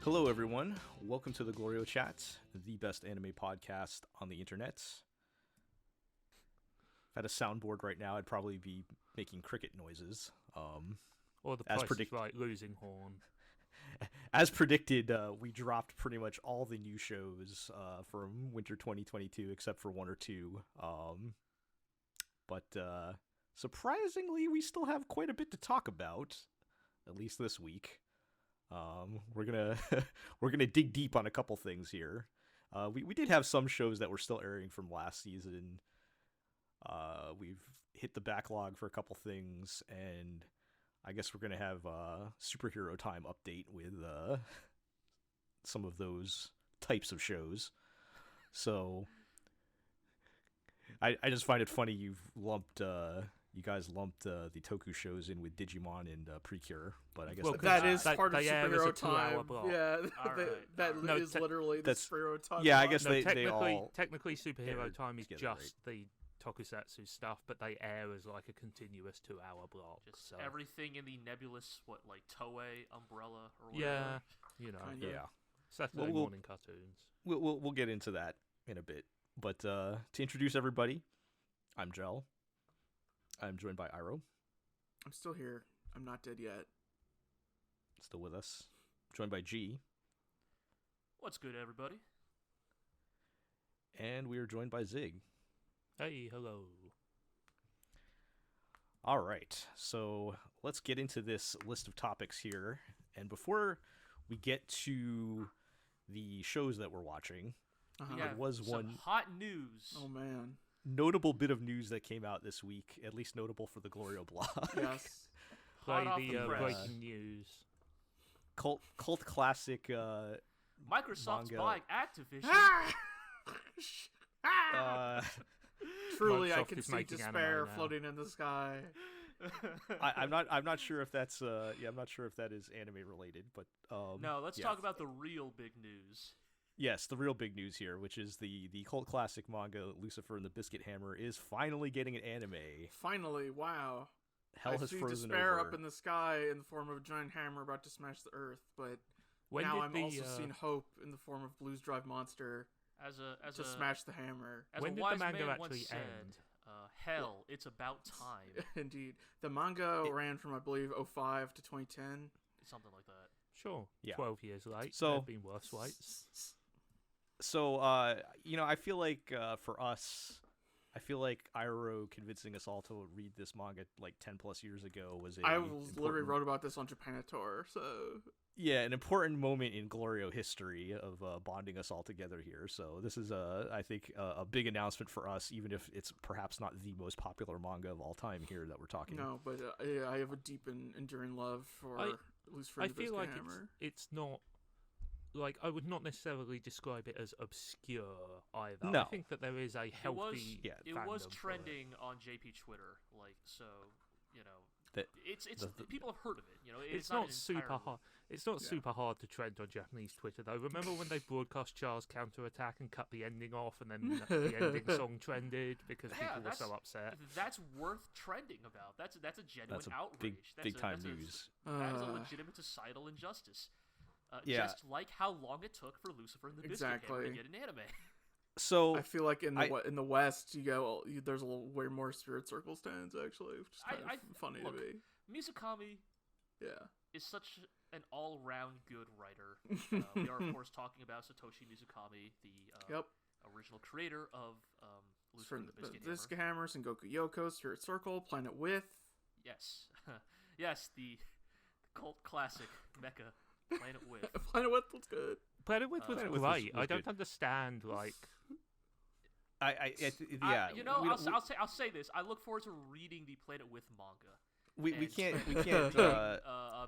Hello, everyone. Welcome to the GLORIO Chat, the best anime podcast on the internet. If I had a soundboard right now, I'd probably be making cricket noises. Or the Price is Right losing horn. As predicted, we dropped pretty much all the new shows from winter 2022, except for one or two. But surprisingly, we still have quite a bit to talk about, at least this week. We're gonna dig deep on a couple things here. We did have some shows that were still airing from last season. We've hit the backlog for a couple things, and I guess we're gonna have a superhero time update with some of those types of shows. So I just find it funny you guys lumped the Toku shows in with Digimon and Precure, but I guess that is part of superhero time. Yeah, that is literally the superhero time. Yeah, I guess they all technically superhero time is just right? the tokusatsu stuff, but they air as like a continuous 2-hour block. Just everything in the nebulous, like Toei umbrella or whatever. Yeah, yeah. Saturday morning cartoons. We'll get into that in a bit, but to introduce everybody, I'm Jel. I'm joined by Iro. I'm still here. I'm not dead yet. Still with us. Joined by G. What's good, everybody? And we are joined by Zig. Hey, hello. All right, so let's get into this list of topics here. And before we get to the shows that we're watching, there was one hot news. Oh, man. Notable bit of news that came out this week, at least notable for the GLORIO blog. Yes. Play the breaking news. Cult classic Microsoft's manga. buying Activision. Truly, I Microsoft can is see making despair anime now. floating in the sky. I'm not sure if that's I'm not sure if that is anime related, but no, let's talk about the real big news. Yes, the real big news here, which is the cult classic manga Lucifer and the Biscuit Hammer is finally getting an anime. Finally, wow. Hell has see frozen despair over. up in the sky in the form of a giant hammer about to smash the earth, but When now did I'm also seeing hope in the form of Blues Drive Monster to smash the hammer. As When a did wise the manga man actually once said, end? hell, it's about time. Indeed. The manga ran from, I believe, 2005 to 2010. Something like that. Sure. Yeah. 12 years late. So- There have been worse waits. So I feel like for us, I feel like Iro convincing us all to read this manga like 10 plus years ago was literally wrote about this on Japanator, so an important moment in GLORIO history of bonding us all together here. So this is I think a big announcement for us, even if it's perhaps not the most popular manga of all time here that we're talking. No, but I have a deep and enduring love for Lucifer I the feel Biscuit like Hammer. it's not. Like, I would not necessarily describe it as obscure either. No. I think that there is a healthy It was fandom for trending on JP Twitter, like, so, you know, That it's people have heard of it, you know. It's not not super hard. It's not super hard to trend on Japanese Twitter, though. Remember when they broadcast Char's counterattack and cut the ending off, and then the ending song trended because people were so upset? That's worth trending about. That's a genuine That's a outrage. big time news. That is a legitimate societal injustice. Yeah. Just like how long it took for Lucifer and the Biscuit Hammer to get an anime. So I feel like in the West, there's way more Spirit Circle stands actually, which is kind of funny to me. Mizukami, is such an all-round good writer. We are of course talking about Satoshi Mizukami, the original creator of Lucifer and the Biscuit Hammer, Sengoku Yoko, Spirit Circle, Planet With. Yes, yes, the cult classic mecha. Planet With. Planet With was good. Planet With was great. I don't understand, like... I'll say this. I look forward to reading the Planet With manga. We can't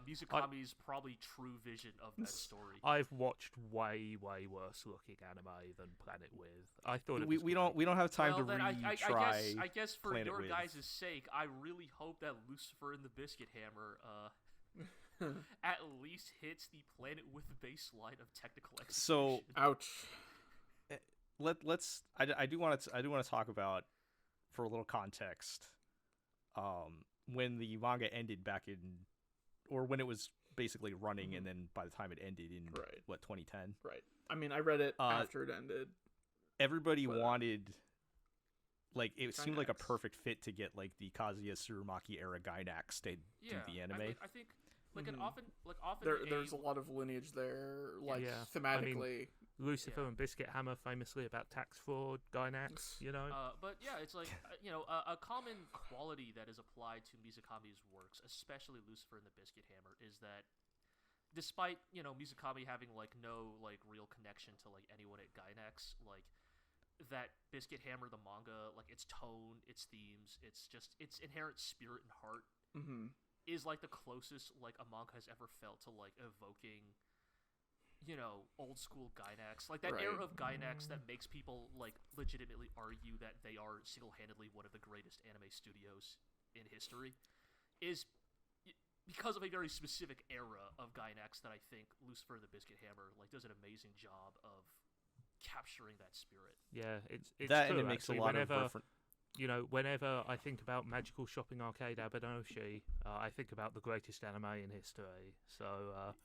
Mizukami's probably true vision of that story. I've watched way worse looking anime than Planet With. I thought we don't have time to retry. I guess for Planet your With. guys' sake, I really hope that Lucifer and the Biscuit Hammer at least hits the Planet With baseline of technical execution. So, ouch. Let's. I do want to talk about, for a little context, when the manga ended back in, or when it was basically running, and then by the time it ended in 2010. Right. I mean, I read it after it ended. Everybody wanted, like, it seemed like a perfect fit to get like the Kazuya Tsurumaki era Gainax to do the anime. I think like often there's a lot of lineage there, like thematically. Lucifer and Biscuit Hammer famously about tax fraud, Gainax, But yeah, it's like a common quality that is applied to Mizukami's works, especially Lucifer and the Biscuit Hammer, is that despite Mizukami having like no like real connection to like anyone at Gainax, like that Biscuit Hammer the manga, like its tone, its themes, its inherent spirit and heart is like the closest like a manga has ever felt to like evoking old school Gainax, like that era of Gainax that makes people like legitimately argue that they are single-handedly one of the greatest anime studios in history, is because of a very specific era of Gainax that I think Lucifer and the Biscuit Hammer like does an amazing job of capturing that spirit. Yeah, it's that true, and it makes a lot of different. Whenever I think about Magical Shopping Arcade Abenoshi, I think about the greatest anime in history. So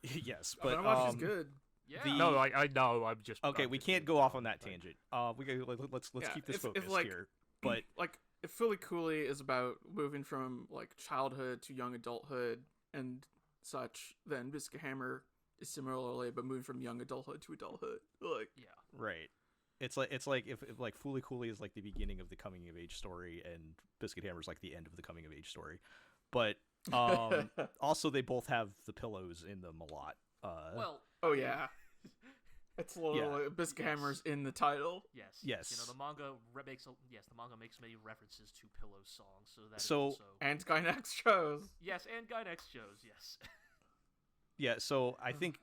yes, but Abenoshi is good. Yeah. No, I know. I'm just okay. We can't go off on that tangent. Let's keep this focused here. But like, if Fully Cooley is about moving from like childhood to young adulthood and such, then Biscuit Hammer is similarly, but moving from young adulthood to adulthood. Like, right. It's like if like Fully Cooley is like the beginning of the coming of age story, and Biscuit Hammer is like the end of the coming of age story. But also they both have the pillows in them a lot. It's literally Biscuit Hammer's in the title. Yes. The manga makes many references to pillow songs, so that also... and Gainax shows. Yes, and Gainax shows. Yes. Yeah, so I think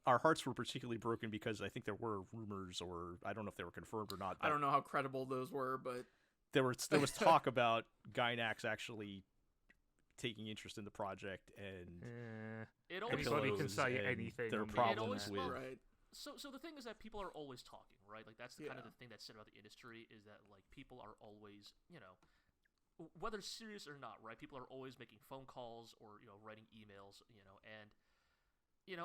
our hearts were particularly broken because I think there were rumors, or I don't know if they were confirmed or not. I don't know how credible those were, but there was talk about Gainax actually taking interest in the project, and anybody can say anything. Their problems with So the thing is that people are always talking, right? Like that's the kind of the thing that's said about the industry, is that like people are always, whether serious or not, right? People are always making phone calls or writing emails, and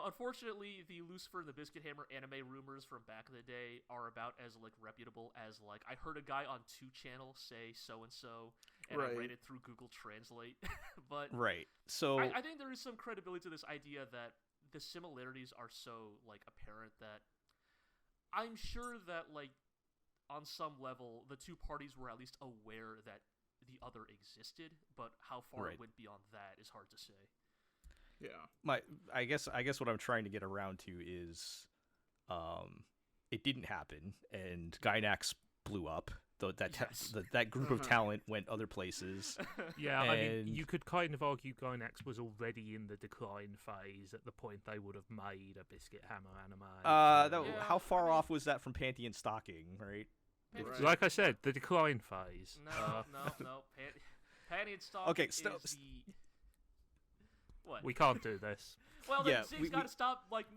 unfortunately, the Lucifer and the Biscuit Hammer anime rumors from back in the day are about as like reputable as like I heard a guy on 2 Channel say so and so, and I read it through Google Translate. But so I think there is some credibility to this idea that the similarities are so like apparent that I'm sure that like on some level the two parties were at least aware that the other existed, but how far it went beyond that is hard to say. Yeah. I guess what I'm trying to get around to is it didn't happen, and Gainax blew up. That group of talent went other places. Yeah, I mean, you could kind of argue Gainax was already in the decline phase at the point they would have made a Biscuit Hammer anime. How far off was that from Panty and Stocking, right? Like I said, the decline phase. No. Panty and Stocking is the... What? We can't do this. Well, then Zig's got to stop like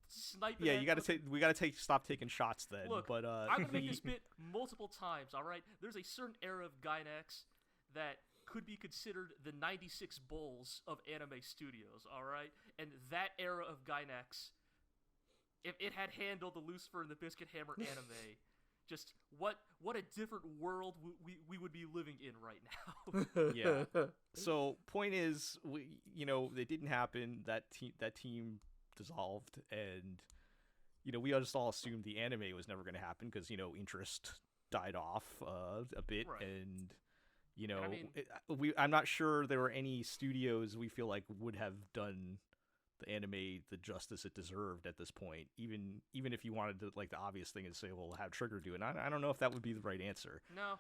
sniping. Yeah, we got to stop taking shots then. Look, but I'm gonna make this bit multiple times. All right, there's a certain era of Gainax that could be considered the '96 Bulls of anime studios. All right, and that era of Gainax, if it had handled the Lucifer and the Biscuit Hammer anime, just what a different world we would be living in right now. Yeah. So point is, it didn't happen. That team dissolved, and we just all assumed the anime was never going to happen because interest died off a bit, and I'm not sure there were any studios we feel like would have done the anime the justice it deserved at this point. Even if you wanted to, like, the obvious thing is say, well, have Trigger do it. And I don't know if that would be the right answer. No,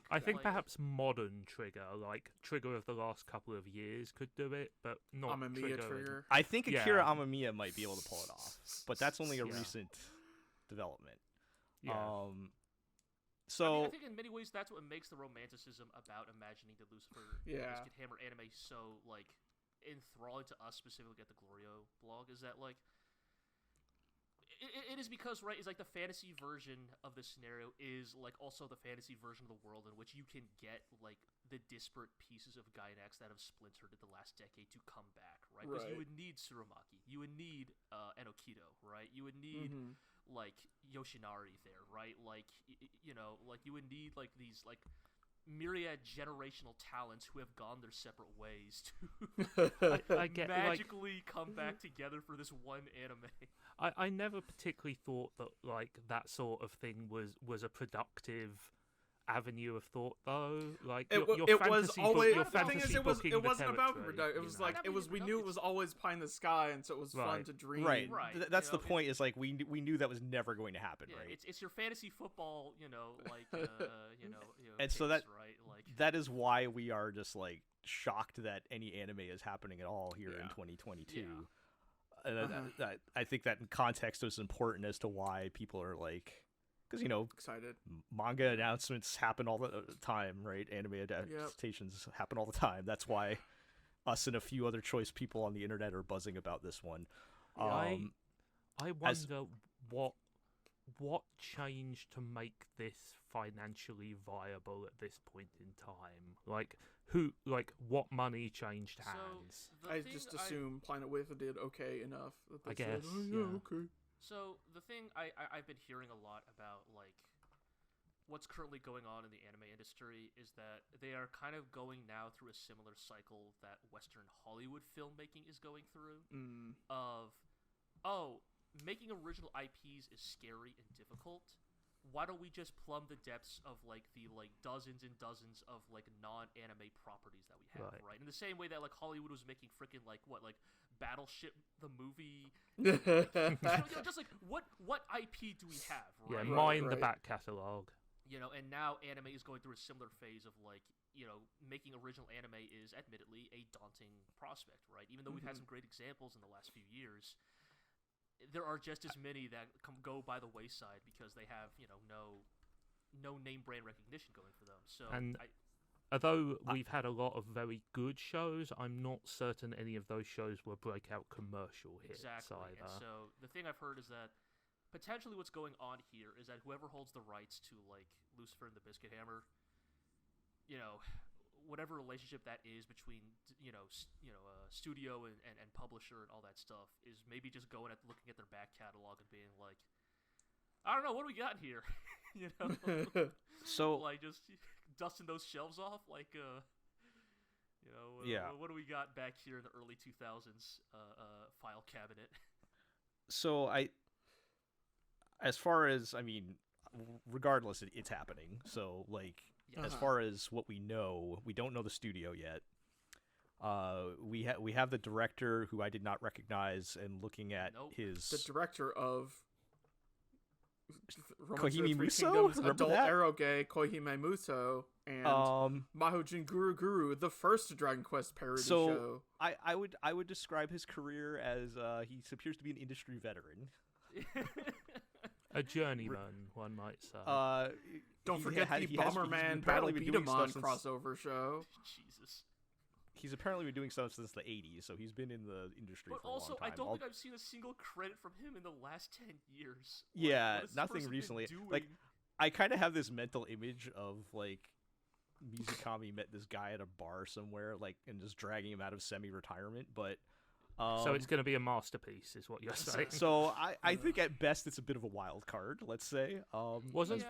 I think perhaps modern Trigger, like Trigger of the last couple of years, could do it, but not Trigger. I think Akira Amamiya might be able to pull it off, but that's only a recent development. Yeah. So I think in many ways that's what makes the romanticism about imagining the Lucifer Biscuit Hammer anime so like enthralling to us specifically at the GLORIO blog, is that like it is because, right, is like the fantasy version of this scenario is like also the fantasy version of the world in which you can get like the disparate pieces of Gainax that have splintered in the last decade to come back, right? Because you would need Tsurumaki, you would need Enokido, right? You would need like Yoshinari there, right? Like you know, like you would need like these like myriad generational talents who have gone their separate ways to I get, magically come back together for this one anime. I never particularly thought that like that sort of thing was a productive avenue of thought, though. Like your was always your the thing is, it wasn't about territory, it was like it was we knew it was always pie in the sky, and so it was fun to dream. Right. That's You the know, point. Is like we knew that was never going to happen. Yeah, right. it's your fantasy football, you know, like And so picks, that right, like that is why we are just like shocked that any anime is happening at all here in 2022. Yeah. And I think that in context is important as to why people are like, because Excited. manga announcements happen all the time, right? Anime adaptations happen all the time. That's why us and a few other choice people on the internet are buzzing about this one. I wonder what changed to make this financially viable at this point in time. Like what money changed hands? I just assume Planet Wave did okay enough. That they I guess. Said, oh, yeah, okay. So the thing I've been hearing a lot about, like, what's currently going on in the anime industry is that they are kind of going now through a similar cycle that Western Hollywood filmmaking is going through. Making original IPs is scary and difficult. Why don't we just plumb the depths of like the dozens and dozens of like non-anime properties that we have, right? In the same way that like Hollywood was making freaking like Battleship the movie, just like what IP do we have, right? Yeah, mine the back catalog. And now anime is going through a similar phase of like, making original anime is admittedly a daunting prospect, right? Even though we've had some great examples in the last few years, there are just as many that go by the wayside because they have, no name brand recognition going for them. So, although we've had a lot of very good shows, I'm not certain any of those shows were breakout commercial hits either. And so the thing I've heard is that potentially what's going on here is that whoever holds the rights to like Lucifer and the Biscuit Hammer, whatever relationship that is between studio and publisher and all that stuff is maybe just looking at their back catalog and being like, I don't know, what do we got here? So like just dusting those shelves off, like what do we got back here in the early 2000s file cabinet? So as far as regardless, it's happening. So like. As far as what we know, we don't know the studio yet. We have the director, who I did not recognize, and looking at the director of Kohime Muso, adult eroge Kohime Muso, and Mahojin Guru Guru, the first Dragon Quest parody show. I would describe his career as he appears to be an industry veteran. A journeyman, one might say. Don't forget the Bomberman Battle Beatamon crossover show. Jesus. He's apparently been doing stuff since the 80s, so he's been in the industry for a long time. But also, I don't think I've seen a single credit from him in the last 10 years. Yeah, nothing recently. Like, I kind of have this mental image of, like, Mizukami met this guy at a bar somewhere, like, and just dragging him out of semi-retirement, but... so it's going to be a masterpiece, is what you're saying. So I think at best it's a bit of a wild card, let's say. Wasn't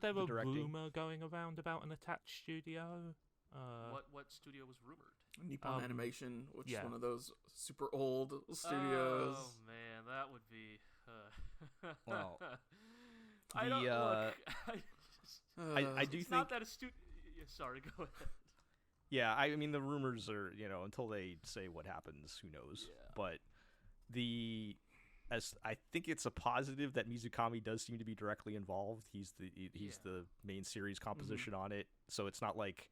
there a rumor going around about an attached studio? What studio was rumored? Nippon Animation, which is one of those super old studios. Oh man, that would be. Well, I do think not that astute. Sorry, go ahead. Yeah, I mean, the rumors are, until they say what happens, who knows. Yeah. But I think it's a positive that Mizukami does seem to be directly involved. He's the main series composition on it, so it's not like,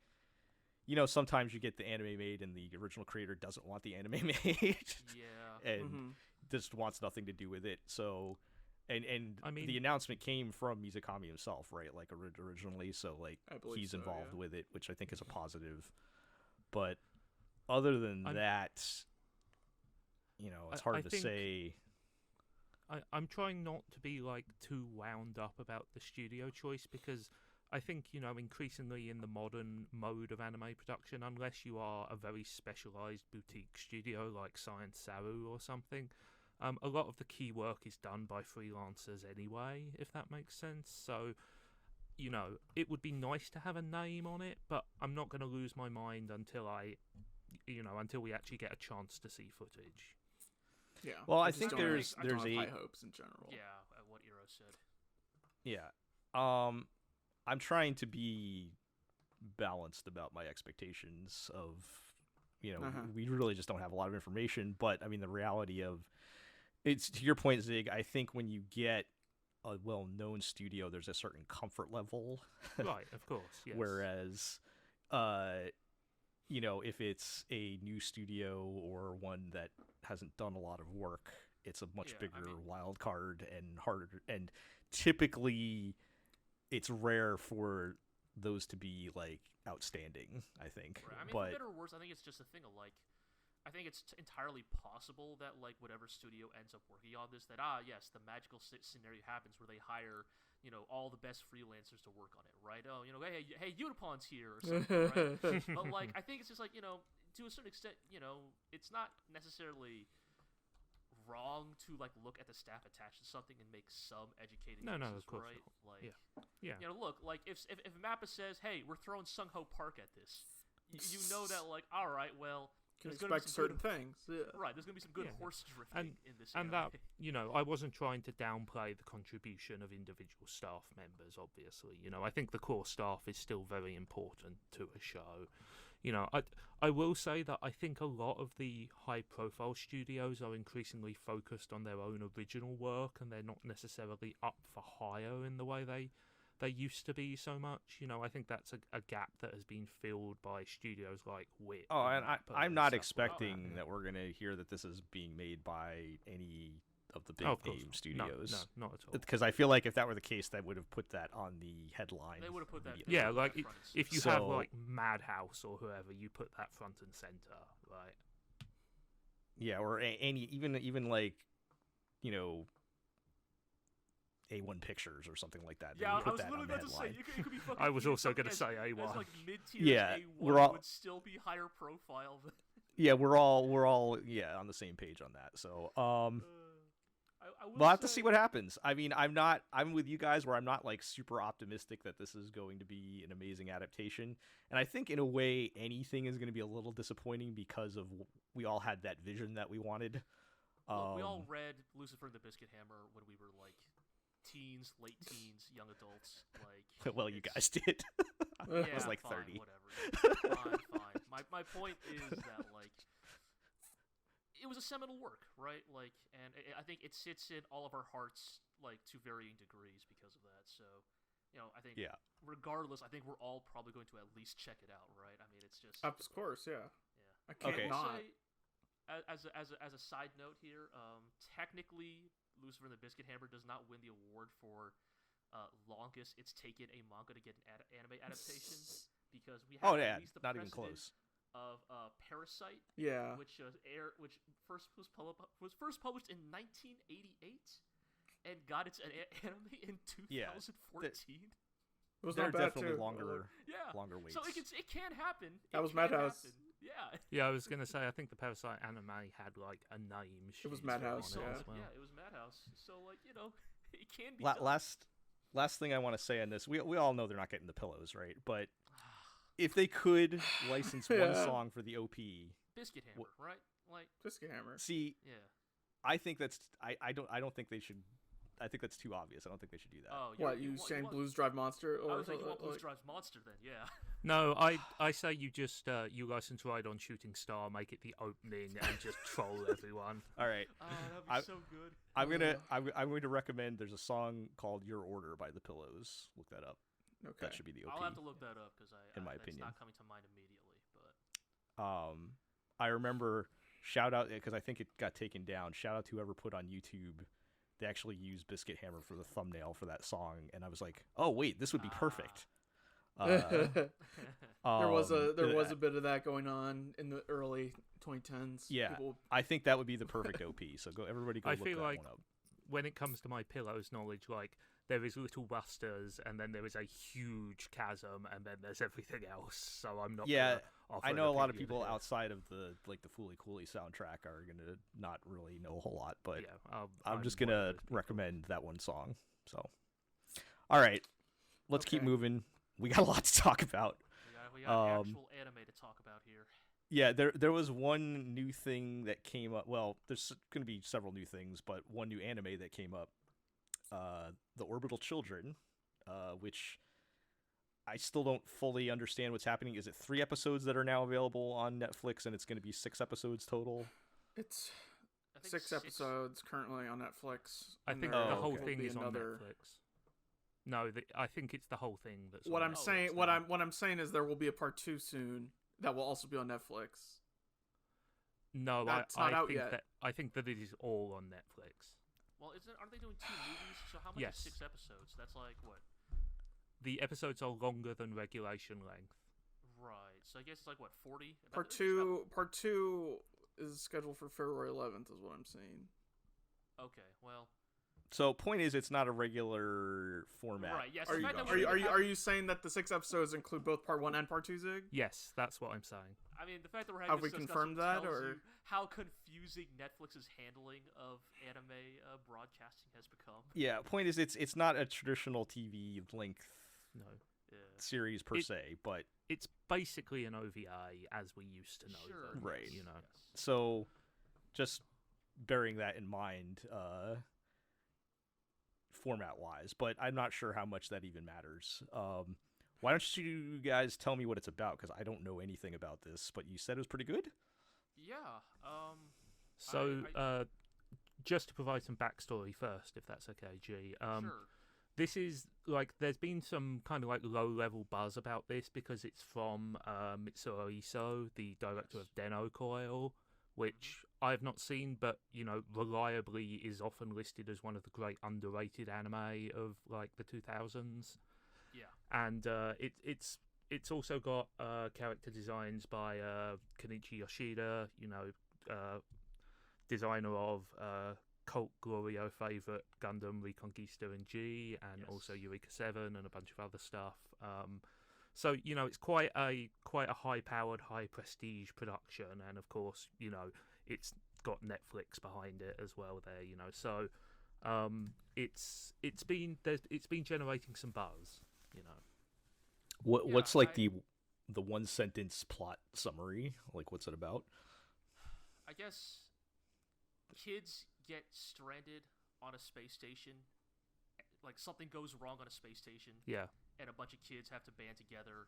sometimes you get the anime made and the original creator doesn't want the anime made. Yeah. And just wants nothing to do with it. So, and I mean, the announcement came from Mizukami himself, right? Like originally, so like he's involved with it, which I think is a positive. But other than that, it's hard to say. I'm trying not to be like too wound up about the studio choice, because I think, increasingly in the modern mode of anime production, unless you are a very specialized boutique studio like Science Saru or something, a lot of the key work is done by freelancers anyway, if that makes sense. So, it would be nice to have a name on it, but I'm not going to lose my mind until until we actually get a chance to see footage. Yeah. Well, I think there's high hopes in general. Yeah, what Eero said. Yeah. I'm trying to be balanced about my expectations of, we really just don't have a lot of information, but I mean, the reality of it's, to your point, Zig, I think when you get a well-known studio, there's a certain comfort level. Right, of course, yes. Whereas, if it's a new studio or one that hasn't done a lot of work, it's a much bigger wild card and harder. And typically, it's rare for those to be like outstanding, I think. Right. I mean, but for better or worse, I think it's just a thing of like, I think it's entirely possible that like whatever studio ends up working on this, that yes, the magical scenario happens where they hire all the best freelancers to work on it, right? Oh, hey, Unipon's here or something, right? But like, I think it's just like to a certain extent, it's not necessarily wrong to like look at the staff attached to something and make some educated no, choices, of course right? not. Like, yeah. Look, like if Mappa says, "Hey, we're throwing Sung Ho Park at this," you know that like, all right, well, can expect certain things. Yeah. Right, there's gonna be some good horse drifting in this. And that I wasn't trying to downplay the contribution of individual staff members. Obviously, I think the core staff is still very important to a show. I will say that I think a lot of the high-profile studios are increasingly focused on their own original work, and they're not necessarily up for hire in the way they used to be so much. I think that's a gap that has been filled by studios like Wit. Oh, and I'm not expecting that we're going to hear that this is being made by any of the big name studios. No, not at all. Because I feel like if that were the case, that would have put that on the headline. They would have put that. Yeah, like if you have like Madhouse or whoever, you put that front and center, right? Yeah, or any even like A1 Pictures or something like that. Yeah, I was literally about to say it could be fucking. I was also going to say A1. Like mid-tier yeah, A1 would still be higher profile. Yeah, we're all on the same page on that. So we'll have to see what happens. I mean, I'm with you guys where I'm not like super optimistic that this is going to be an amazing adaptation. And I think in a way anything is going to be a little disappointing because of we all had that vision that we wanted. Look, we all read Lucifer and the Biscuit Hammer when we were like teens, late teens, young adults. Like, well, you guys did. I was like fine, 30. Whatever. Fine. My point is that like it was a seminal work, right? Like, and I think it sits in all of our hearts, like to varying degrees because of that. So, I think regardless, I think we're all probably going to at least check it out, right? I mean, it's just of course, yeah. I can't not. Say, as a side note here, technically, Lucifer and the Biscuit Hammer does not win the award for longest it's taken a manga to get an anime adaptation, because we have at least the not even close. Of Parasite, which first was published in 1988 and got its anime in 2014. They're definitely longer waits. So it can happen. That was Madhouse. Yeah, I was gonna say I think the Parasite anime had like a name. It was Madhouse. It was Madhouse. So like it can be. Last thing I want to say on this, we all know they're not getting the pillows, right? But if they could license one song for the OP, Biscuit Hammer, right? Like Biscuit Hammer. See, I think that's I don't think they should. I think that's too obvious. I don't think they should do that. Oh, you saying Blues Drive Monster? I was like, you want Blues Drive Monster then? Yeah. No, I say you just you license Ride on Shooting Star, make it the opening, and just troll everyone. All right. Oh, that'd be so good. I'm going to recommend. There's a song called "Your Order" by The Pillows. Look that up. Okay. That should be the OP. I'll have to look that up because in my opinion, it's not coming to mind immediately. But I remember shout out because I think it got taken down. Shout out to whoever put on YouTube. They actually used Biscuit Hammer for the thumbnail for that song, and I was like, "Oh wait, this would be perfect." There was a bit of that going on in the early 2010s. Yeah, I think that would be the perfect OP. So everybody go look that one up. when it comes to My Pillow's knowledge, like, there is Little Busters, and then there is a huge chasm, and then there's everything else. So I'm not. Yeah, offer I an know a lot of opinion people here. outside of the Fooly Cooley soundtrack are gonna not really know a whole lot, but Yeah, I'm just one of gonna those people. recommend that one song. So, all right, let's keep Okay. moving. We got a lot to talk about. We got actual anime to talk about here. Yeah, there was one new thing that came up. Well, there's going to be several new things, but one new anime that came up, the Orbital Children, which I still don't fully understand what's happening. Is it 3 episodes that are now available on Netflix, and it's going to be 6 episodes total? It's I think 6 episodes currently on Netflix. I and think there the Oh, whole okay. thing will be is on another- Netflix. No, I think it's the whole thing that's. What on I'm Netflix. saying, what I'm saying is there will be a part 2 soon that will also be on Netflix. No, That's not out yet. I think that it is all on Netflix. Well, aren't they doing 2 movies? So how much Yes. is 6 episodes? That's like what? The episodes are longer than regulation length. Right. So I guess it's like what, 40? Part 2 is scheduled for February 11th, is what I'm saying. Okay. Well. So, point is, it's not a regular format. Right. Yes. Are the you, fact that are, you, we're are, you, gonna are have- you saying that the 6 episodes include both part 1 and part 2, Zig? Yes, that's what I'm saying. I mean, the fact that we're having Have we this discussion confirmed that, tells or- you how confusing Netflix's handling of anime broadcasting has become. Yeah, point is, it's not a traditional TV length No, Yeah. series per It- se, but it's basically an OVA as we used to know Sure. them. Right. You know. Yes. so just bearing that in mind, format-wise, but I'm not sure how much that even matters. Why don't you guys tell me what it's about? Because I don't know anything about this, but you said it was pretty good? Yeah. So, I- just to provide some backstory first, if that's okay, G. Sure. This is, like, there's been some kind of, like, low-level buzz about this because it's from Mitsuo Iso, the director of Den Coil, which I've not seen, but, you know, reliably is often listed as one of the great underrated anime of, like, the 2000s. Yeah. And it's also got character designs by Kenichi Yoshida, you know, designer of cult GLORIO favorite Gundam Reconquista and G, and Yes. also Eureka 7 and a bunch of other stuff. So, you know, it's quite a high-powered, high-prestige production, and of course, you know, it's got Netflix behind it as well there, you know. So it's been generating some buzz, you know. What's Yeah, like the one sentence plot summary? Like, what's it about? I guess kids get stranded on a space station. Like something goes wrong on a space station, Yeah. and a bunch of kids have to band together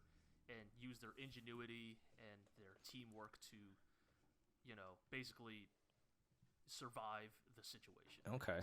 and use their ingenuity and their teamwork to, you know, basically survive the situation. Okay.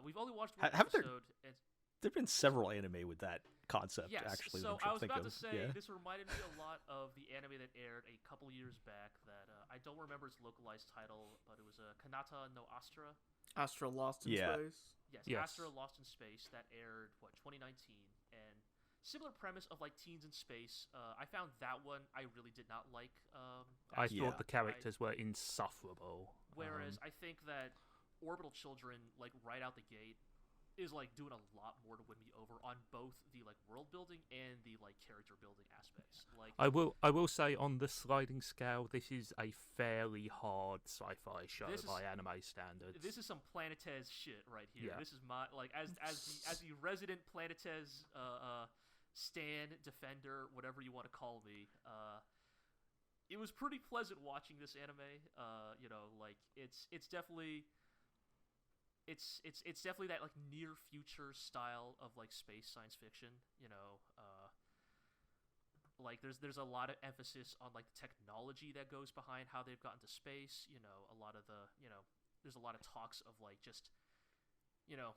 We've only watched one Have there- episode. And There've been several anime with that concept, yes, actually. so I'm trying I was think about of. to say Yeah. this reminded me a lot of the anime that aired a couple years back. That I don't remember its localized title, but it was Kanata no Astra. Astra Lost in Yeah. Space. Yes, Yes. Astra Lost in Space that aired 2019, and similar premise of like teens in space. I found that one I really did not like. I Yeah. thought the characters were insufferable. Whereas I think that Orbital Children, like right out the gate, is like doing a lot more to win me over on both the like world building and the like character building aspects. Like I will say on the sliding scale, this is a fairly hard sci-fi show This is- by anime standards. this is some Planetez shit right here. Yeah. This is my like as the resident Planetez stan defender, whatever you want to call me. It was pretty pleasant watching this anime. You know, like it's definitely that like near future style of like space science fiction. You know, like there's a lot of emphasis on like the technology that goes behind how they've gotten to space. You know, a lot of there's a lot of talks of like just, you know,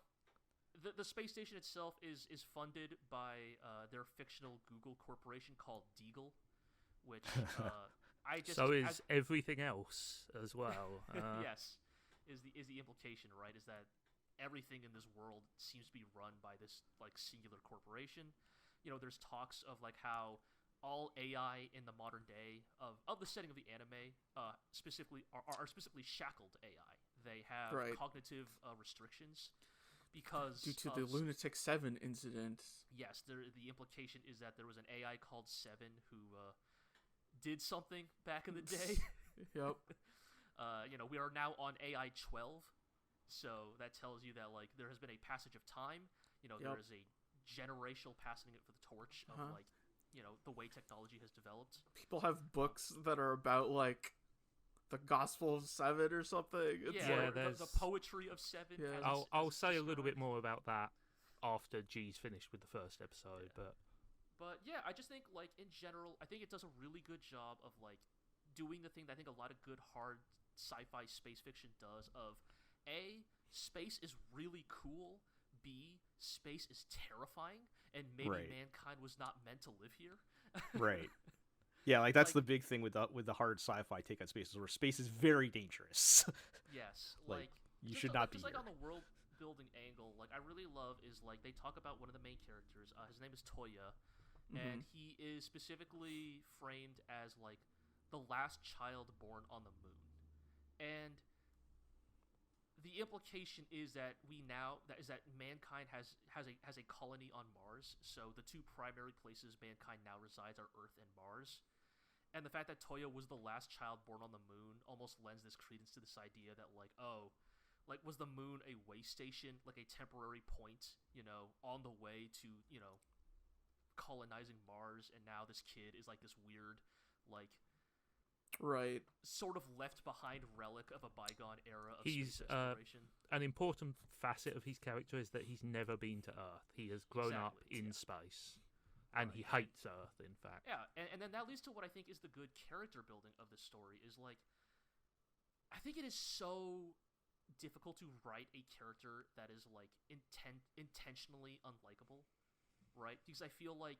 the space station itself is funded by their fictional Google corporation called Deagle, which I just so is everything else as well. yes, is the implication, right? Is that everything in this world seems to be run by this like singular corporation. You know, there's talks of like how all AI in the modern day of the setting of the anime specifically are specifically shackled AI they have cognitive restrictions because due to the Lunatic 7 incident. Yes, the implication is that there was an AI called Seven who did something back in the day. Yep. We are now on AI 12, so that tells you that like there has been a passage of time. There is a generational passing of the torch of like the way technology has developed. People have books that are about like the Gospel of Seven or something. There's the poetry of Seven. Yeah. I'll say a little bit more about that after G's finished with the first episode, But yeah, I just think like in general, I think it does a really good job of like doing the thing that I think a lot of good hard sci-fi space fiction does of A, space is really cool, B, space is terrifying, and maybe mankind was not meant to live here. Right. Yeah, like that's the big thing with the hard sci-fi take on space, is where space is very dangerous. Yes, like you should not be here. Like on here. the world building angle, like I really love is like they talk about one of the main characters. His name is Toya, and he is specifically framed as like the last child born on the moon, and the implication is that that mankind has a colony on Mars. So the two primary places mankind now resides are Earth and Mars. And the fact that Toya was the last child born on the moon almost lends this credence to this idea that like, oh, like was the moon a way station, like a temporary point, on the way to, colonizing Mars, and now this kid is like this weird, like sort of left behind relic of a bygone era of space exploration. An important facet of his character is that he's never been to Earth. He has grown up in space, and he hates Earth, in fact. Yeah, and then that leads to what I think is the good character building of this story, is like, I think it is so difficult to write a character that is like intentionally unlikable, right? Because I feel like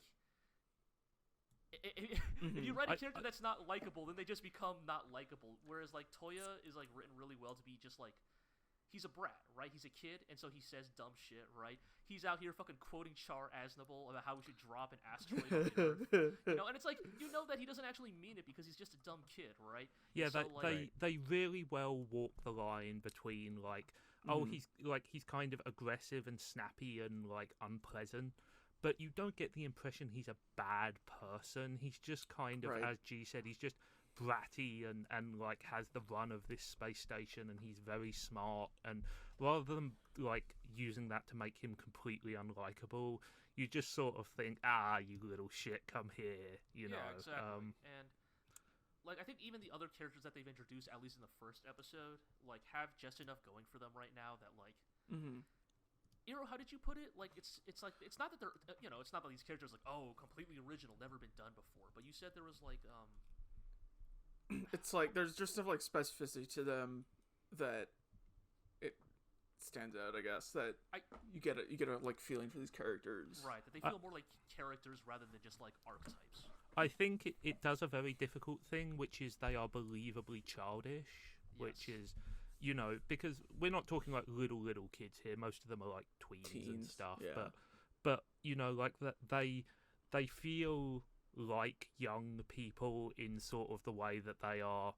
if you write a character that's not likable, then they just become not likable. Whereas like Toya is like written really well to be just like, he's a brat, right? He's a kid, and so he says dumb shit, right? He's out here fucking quoting Char Aznable about how we should drop an asteroid on the Earth. And it's like, that he doesn't actually mean it because he's just a dumb kid, right? Yeah, so, they really well walk the line between like, he's kind of aggressive and snappy and like unpleasant, but you don't get the impression he's a bad person. He's just kind of, as G said, he's just bratty and like has the run of this space station, and he's very smart, and rather than like using that to make him completely unlikable, you just sort of think, you little shit, come here, exactly. And like I think even the other characters that they've introduced, at least in the first episode, like have just enough going for them right now that like Iro, how did you put it? Like it's like it's not that they're it's not that these characters like completely original, never been done before, but you said there was like it's like there's just enough like specificity to them that it stands out, I guess. That you get a like feeling for these characters, right? That they feel more like characters rather than just like archetypes. I think it does a very difficult thing, which is they are believably childish, which is, because we're not talking like little kids here. Most of them are like tweens and stuff, but like that they feel like young people in sort of the way that they are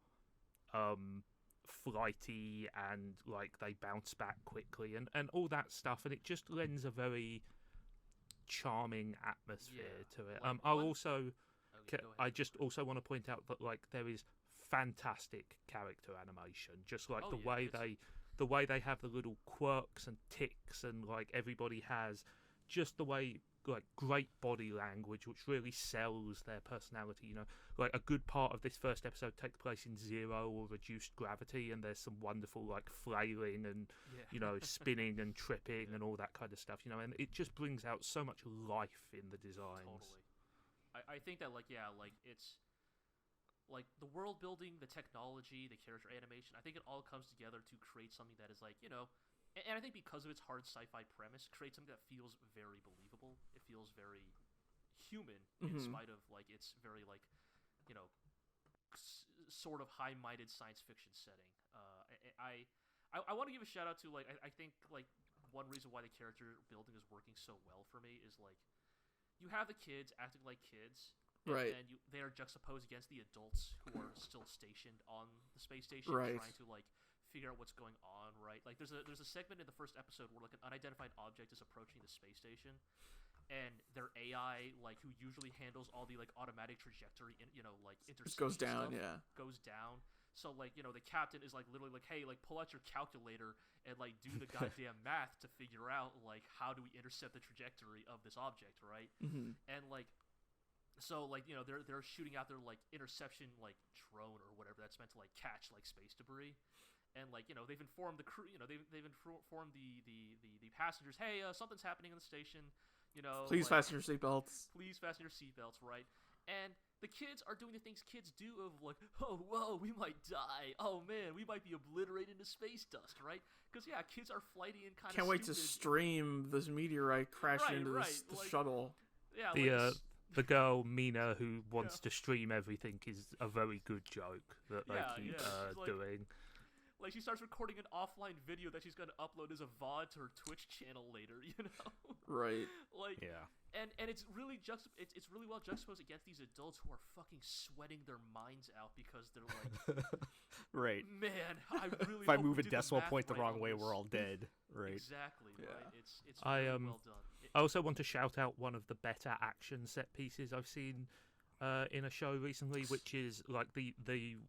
flighty and like they bounce back quickly and all that stuff, and it just lends a very charming atmosphere to it. I just also want to point out that like there is fantastic character animation, just like the way they have the little quirks and ticks, and like everybody has just the way, like, great body language, which really sells their personality. Like a good part of this first episode takes place in zero or reduced gravity, and there's some wonderful like flailing and spinning and tripping and all that kind of stuff. And it just brings out so much life in the designs. Totally. I think that it's like the world building, the technology, the character animation, I think it all comes together to create something that is like, and I think because of its hard sci-fi premise, creates something that feels very believable. It feels very human in spite of like its very like, sort of high-minded science fiction setting. I want to give a shout out to like I think like one reason why the character building is working so well for me is like you have the kids acting like kids. Right. And they are juxtaposed against the adults who are still stationed on the space station, trying to like figure out what's going on, right? Like there's a segment in the first episode where like an unidentified object is approaching the space station, and their AI, like who usually handles all the like automatic trajectory, like Just goes down, stuff, goes down. So like the captain is like literally like, hey, like pull out your calculator and like do the goddamn math to figure out like how do we intercept the trajectory of this object, right? Mm-hmm. And like. So like they're shooting out their like interception like drone or whatever that's meant to like catch like space debris, and like they've informed the crew, they've informed the passengers, hey, something's happening in the station, please like, fasten your seatbelts. Please fasten your seatbelts, right? And the kids are doing the things kids do of like, oh whoa, we might die, oh man, we might be obliterated into space dust, right? Because yeah, kids are flighty and kind of can't wait to stream this meteorite crashing into the like, shuttle. Yeah, the girl Mina who wants to stream everything is a very good joke that they keep doing. Like she starts recording an offline video that she's gonna upload as a VOD to her Twitch channel later, Right. Like and it's really it's really well juxtaposed against these adults who are fucking sweating their minds out because they're like, right, man, I really if I move a decimal point the wrong way, we're all dead. Right. Exactly. Yeah. Right. It's really well done. I also want to shout out one of the better action set pieces I've seen in a show recently, which is like the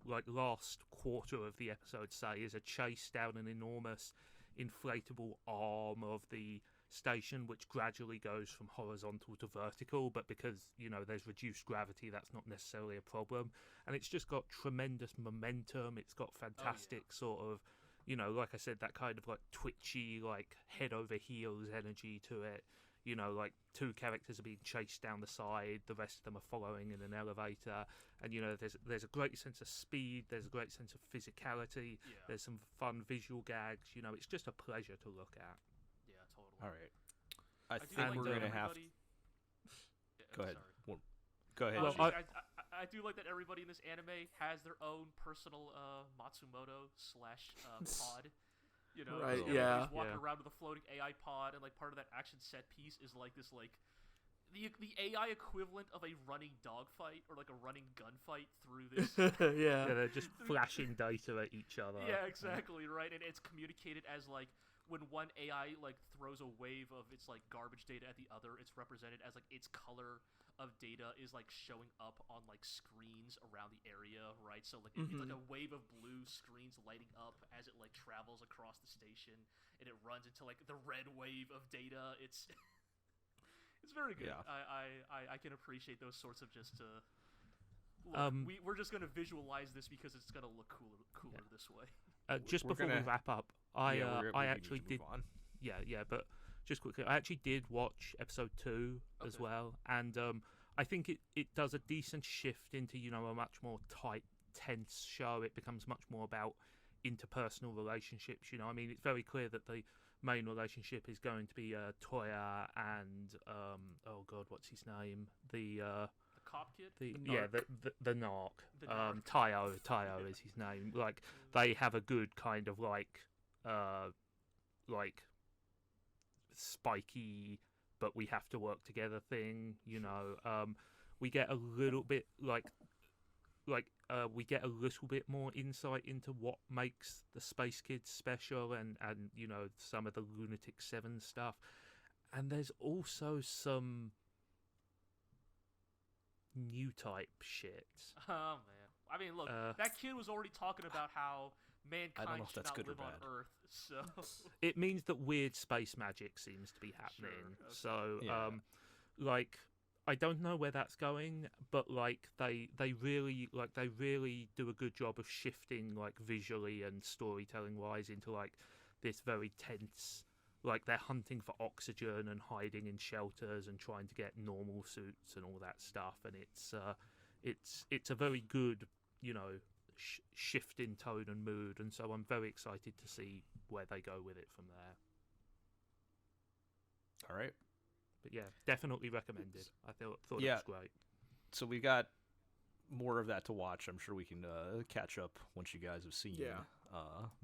like last quarter of the episode, say, is a chase down an enormous inflatable arm of the station, which gradually goes from horizontal to vertical, but because there's reduced gravity, that's not necessarily a problem, and it's just got tremendous momentum. It's got fantastic sort of like I said, that kind of like twitchy, like head over heels energy to it. Like two characters are being chased down the side, the rest of them are following in an elevator, and there's a great sense of speed, there's a great sense of physicality, there's some fun visual gags. It's just a pleasure to look at. Yeah, totally. All right, I think we're gonna have. Go ahead. Sorry. Go ahead. Well, I do like that everybody in this anime has their own personal Matsumoto / pod. Right, He's walking around with a floating AI pod, and like part of that action set piece is like this like the AI equivalent of a running dogfight or like a running gunfight through this. Yeah, they're just flashing data at each other. Yeah, exactly, right. And it's communicated as like when one AI like throws a wave of its like garbage data at the other, it's represented as like its color of data is like showing up on like screens around the area, right? So like it's like a wave of blue screens lighting up as it like travels across the station, and it runs into like the red wave of data. It's it's very good. Yeah. I can appreciate those sorts of just look, we're just gonna visualize this because it's gonna look cooler this way. Just before we wrap up, I actually did. But just quickly, I actually did watch episode 2 as well, and I think it does a decent shift into a much more tight, tense show. It becomes much more about interpersonal relationships. I mean, it's very clear that the main relationship is going to be Toya and oh god, what's his name? The cop kid? The narc. Tayo is his name. Like they have a good kind of like spiky, but we have to work together thing. We get a little bit we get a little bit more insight into what makes the Space Kids special, and some of the Lunatic 7 stuff, and there's also some new type shit. Oh man, I mean, look, that kid was already talking about how mankind should not live on Earth, so it means that weird space magic seems to be happening. Sure, okay. So I don't know where that's going, but they really do a good job of shifting visually and storytelling wise into this very tense, they're hunting for oxygen and hiding in shelters and trying to get normal suits and all that stuff, and it's a very good shift in tone and mood, and so I'm very excited to see where they go with it from there. All right. But yeah, definitely recommended. I thought it was great. So we got more of that to watch. I'm sure we can catch up once you guys have seen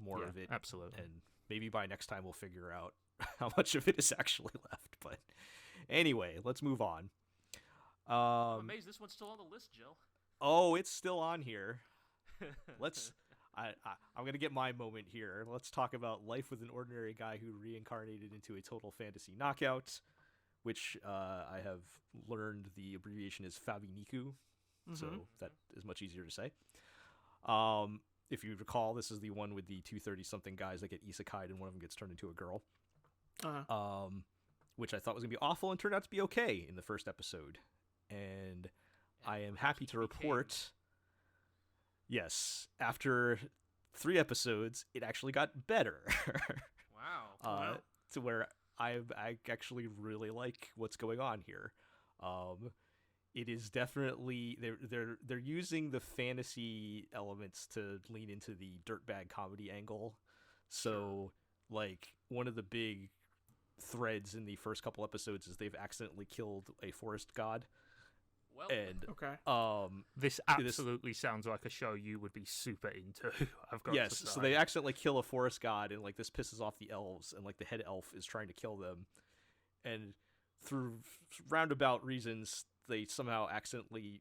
more of it. Absolutely. And maybe by next time we'll figure out how much of it is actually left. But anyway, let's move on. I'm amazed this one's still on the list, Jill. Oh, it's still on here. I'm gonna get my moment here. Let's talk about Life with an Ordinary Guy Who Reincarnated into a Total Fantasy Knockout, which I have learned the abbreviation is Fabiniku, so that is much easier to say. If you recall, this is the one with the 230-something guys that get isekai'd and one of them gets turned into a girl. Which I thought was going to be awful and turned out to be okay in the first episode. And I am happy to report, yes, after 3 episodes, it actually got better. Wow. To where I actually really like what's going on here. It is definitely they're using the fantasy elements to lean into the dirtbag comedy angle. So like one of the big threads in the first couple episodes is they've accidentally killed a forest god. Well, and this absolutely sounds like a show you would be super into. I've got to say. So they accidentally kill a forest god, and like this pisses off the elves, and like the head elf is trying to kill them, and through roundabout reasons, they somehow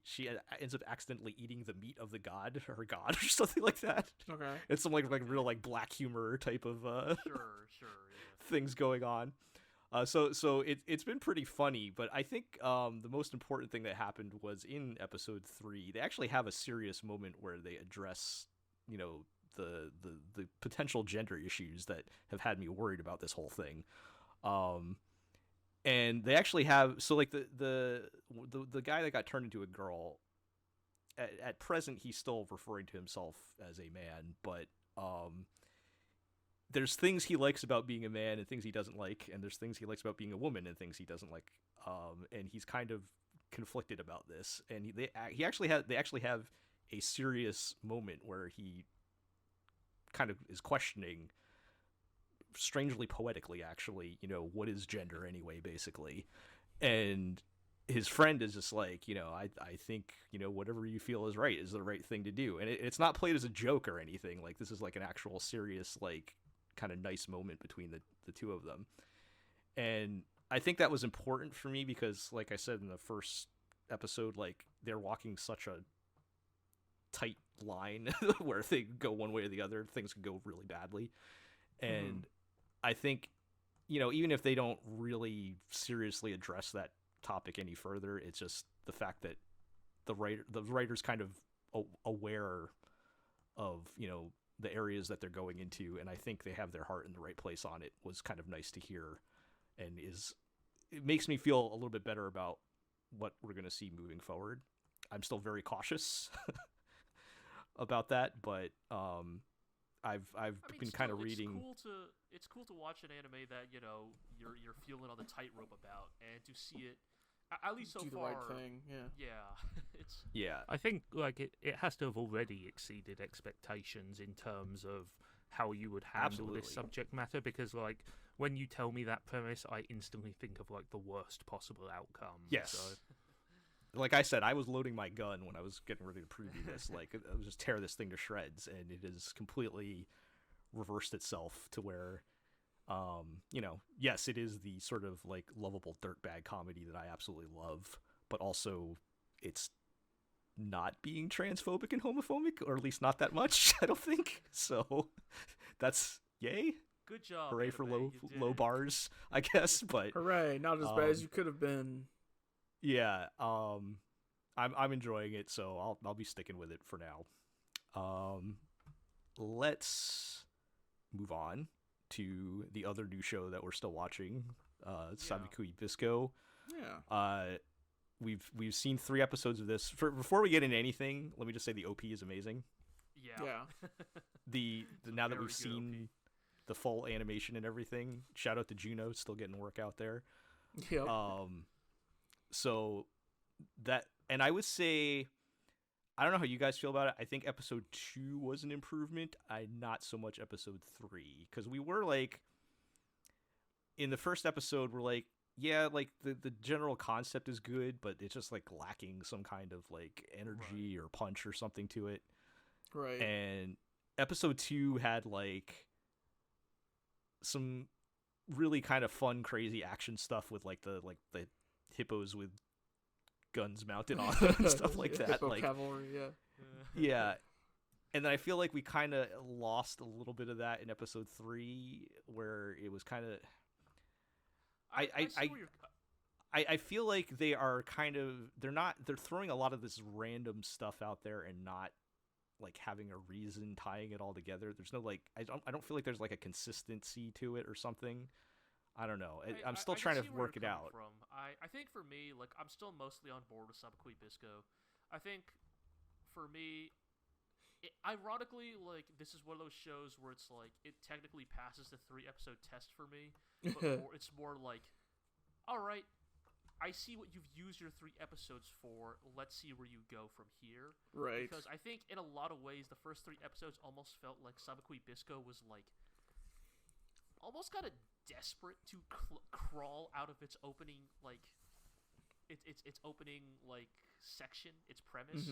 she ends up accidentally eating the meat of the god or something like that. Okay, it's some like real like black humor type of sure, things going on. So it's been pretty funny, but I think the most important thing that happened was in episode 3. They actually have a serious moment where they address, the potential gender issues that have had me worried about this whole thing. And they actually have like the guy that got turned into a girl. At present, he's still referring to himself as a man, but there's things he likes about being a man and things he doesn't like, and there's things he likes about being a woman and things he doesn't like. And he's kind of conflicted about this. And they actually have a serious moment where he kind of is questioning, strangely poetically, actually, what is gender anyway, basically. And his friend is just like, I think, whatever you feel is right is the right thing to do. And it's not played as a joke or anything. Like, this is like an actual serious, like, kind of nice moment between the two of them. And I think that was important for me because, like I said in the first episode, like, they're walking such a tight line where if they go one way or the other, things can go really badly. And I think, even if they don't really seriously address that topic any further, it's just the fact that the writer's kind of aware of, the areas that they're going into, and I think they have their heart in the right place on it, was kind of nice to hear, and it makes me feel a little bit better about what we're going to see moving forward. I'm still very cautious about that, but I've been kind of reading. It's cool to watch an anime that you're feeling on the tightrope about, and to see it at least so do far. The right thing, yeah. I think like it has to have already exceeded expectations in terms of how you would handle this subject matter, because like when you tell me that premise, I instantly think of like the worst possible outcome. Yes. So. Like I said, I was loading my gun when I was getting ready to preview this. Like, I was just tear this thing to shreds, and it has completely reversed itself to where, yes, it is the sort of like lovable dirtbag comedy that I absolutely love, but also it's not being transphobic and homophobic, or at least not that much, I don't think. So that's yay. Good job. Hooray for low bars, I guess. But hooray, not as bad as you could have been. Yeah, I'm enjoying it, so I'll be sticking with it for now. Let's move on to the other new show that we're still watching, Sabikui Bisco. Yeah. We've seen 3 episodes of this. Before we get into anything, let me just say the OP is amazing. Yeah. The now that we've seen the full animation and everything, shout out to Juno, still getting work out there. Yep. So that, and I would say, I don't know how you guys feel about it. I think episode 2 was an improvement. Not so much episode 3, because we were like, in the first episode, we're like, yeah, like the general concept is good, but it's just like lacking some kind of like energy or punch or something to it. Right. And episode 2 had like some really kind of fun, crazy action stuff with like the hippos with guns mounted on them and stuff like that. Hippo like cavalry, yeah. And then I feel like we kind of lost a little bit of that in episode 3, where it was kind of. I feel like they are kind of they're throwing a lot of this random stuff out there and not like having a reason tying it all together. There's no like I don't feel like there's like a consistency to it or something. I don't know. I'm still trying to work it out. I think for me, like, I'm still mostly on board with Sabikui Bisco. I think for me, ironically, like, this is one of those shows where it's like it technically passes the 3-episode test for me, but it's more like, all right, I see what you've used your 3 episodes for. Let's see where you go from here. Right. Because I think in a lot of ways, the first 3 episodes almost felt like Sabikui Bisco was like almost kind of desperate to crawl out of its opening, like its opening like section, its premise.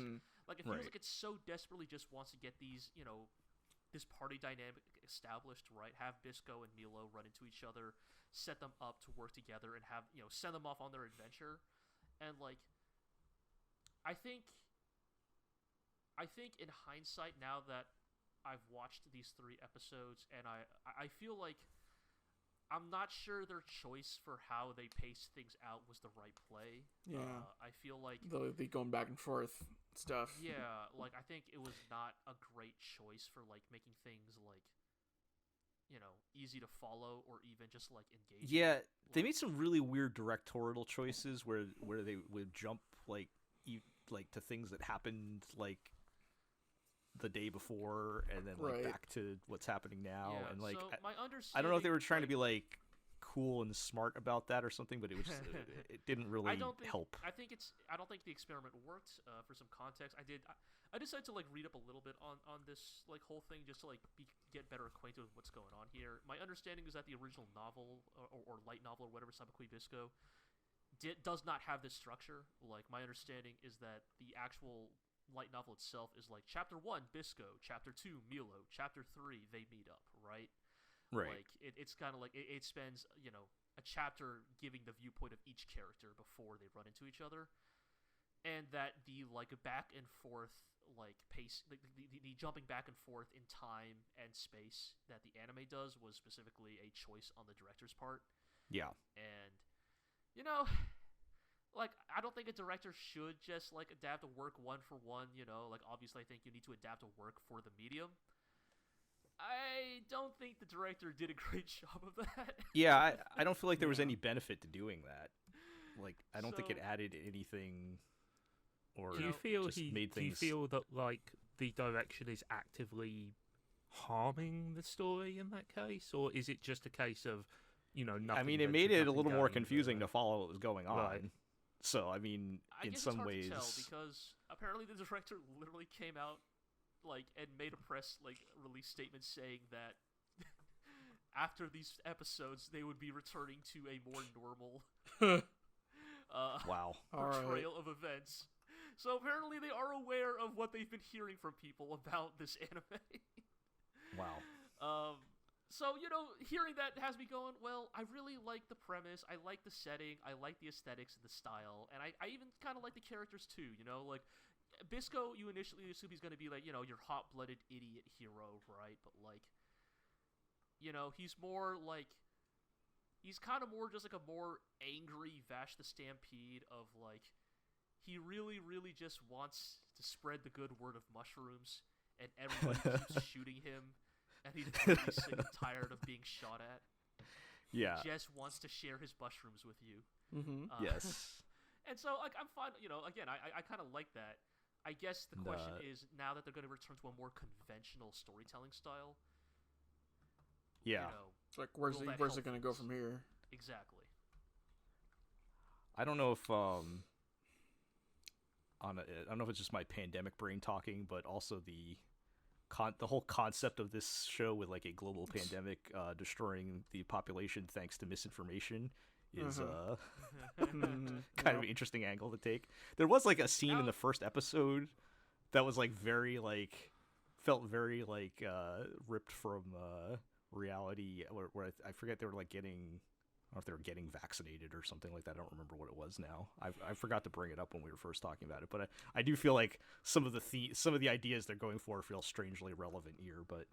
Like, it feels like it so desperately just wants to get these, you know, this party dynamic established, right? Have Bisco and Milo run into each other, set them up to work together, and have, you know, send them off on their adventure. And like, I think in hindsight, now that I've watched these 3 episodes, and I feel like I'm not sure their choice for how they paced things out was the right play. Yeah. I feel like the going back and forth stuff. Yeah, like, I think it was not a great choice for like making things like, you know, easy to follow or even just like engaging. Yeah, they made some really weird directorial choices where they would jump like to things that happened like the day before, and then like back to what's happening now. Yeah, and like, so my understanding, I don't know if they were trying to be like cool and smart about that or something, but it was it didn't really help. I don't think the experiment worked. For some context, I decided to like read up a little bit on this like whole thing, just to like get better acquainted with what's going on here. My understanding is that the original novel or light novel or whatever, Sabikui Bisco, does not have this structure. Like, my understanding is that the actual light novel itself is like chapter 1 Bisco, chapter 2 Milo, chapter 3 they meet up, right? Like, it's kind of like it spends, you know, a chapter giving the viewpoint of each character before they run into each other, and that the like back and forth like pace, the jumping back and forth in time and space that the anime does was specifically a choice on the director's part. Yeah. And, you know, like, I don't think a director should just like adapt a work 1 for 1, you know. Like, obviously I think you need to adapt a work for the medium. I don't think the director did a great job of that. Yeah, I don't feel like there was any benefit to doing that. Like, I don't think it added anything. Or do you feel that like the direction is actively harming the story in that case, or is it just a case of, you know, nothing? I mean, it made it a little more confusing to follow what was going on. Right. So, I mean, in some ways, it's hard to tell, because apparently the director literally came out like and made a press like release statement saying that after these episodes they would be returning to a more normal portrayal of events. So apparently they are aware of what they've been hearing from people about this anime. Wow. So, you know, hearing that has me going, well, I really like the premise, I like the setting, I like the aesthetics and the style, and I even kind of like the characters too, you know, like, Bisco, you initially assume he's going to be like, you know, your hot-blooded idiot hero, right? But like, you know, he's more like, he's kind of more just like a more angry Vash the Stampede of like, he really, really just wants to spread the good word of mushrooms, and everybody keeps shooting him, and he's really sick and tired of being shot at. Yeah. He just wants to share his mushrooms with you. Yes. And so, like, I'm fine, you know, again, I kind of like that. I guess the question is, now that they're going to return to a more conventional storytelling style, yeah, you know, it's like, where's it going to go from here? Exactly. I don't know if I don't know if it's just my pandemic brain talking, but also the whole concept of this show with like a global pandemic destroying the population thanks to misinformation is kind of an interesting angle to take. There was like a scene in the first episode that was like very like felt very like ripped from reality, where I forget, they were like getting don't know if they were getting vaccinated or something like that. I don't remember what it was now. I forgot to bring it up when we were first talking about it, but I do feel like some of the ideas they're going for feel strangely relevant here. But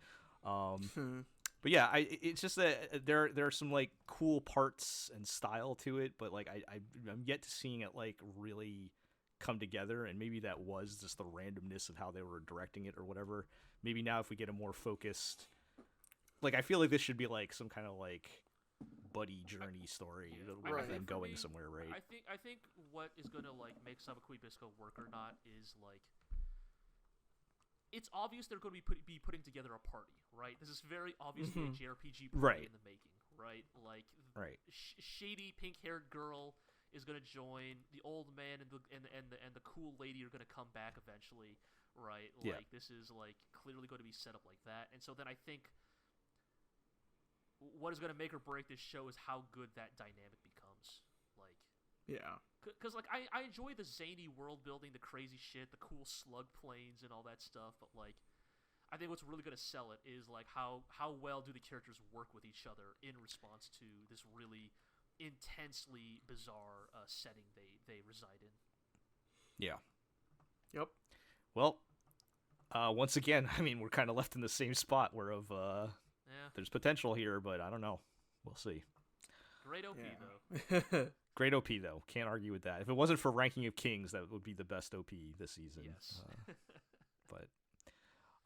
but yeah, it's just that there are some like cool parts and style to it, but like I'm yet to seeing it like really come together, and maybe that was just the randomness of how they were directing it or whatever. Maybe now if we get a more focused, like I feel like this should be like some kind of like buddy journey story, rather than going somewhere, right? I think what is gonna like make Sabikui Bisco work or not is like, it's obvious they're going to be putting together a party, right? This is very obviously a JRPG party in the making, right? Like, shady pink-haired girl is going to join. The old man and the cool lady are going to come back eventually, right? Like, this is like clearly going to be set up like that. And so then I think what is going to make or break this show is how good that dynamic becomes. Like, yeah. Because, like, I enjoy the zany world building, the crazy shit, the cool slug planes and all that stuff, but, like, I think what's really going to sell it is, like, how well do the characters work with each other in response to this really intensely bizarre setting they reside in. Yeah. Yep. Well, once again, I mean, we're kind of left in the same spot where there's potential here, but I don't know. We'll see. Great OP, though. Great OP, though. Can't argue with that. If it wasn't for Ranking of Kings, that would be the best OP this season. Yes. But,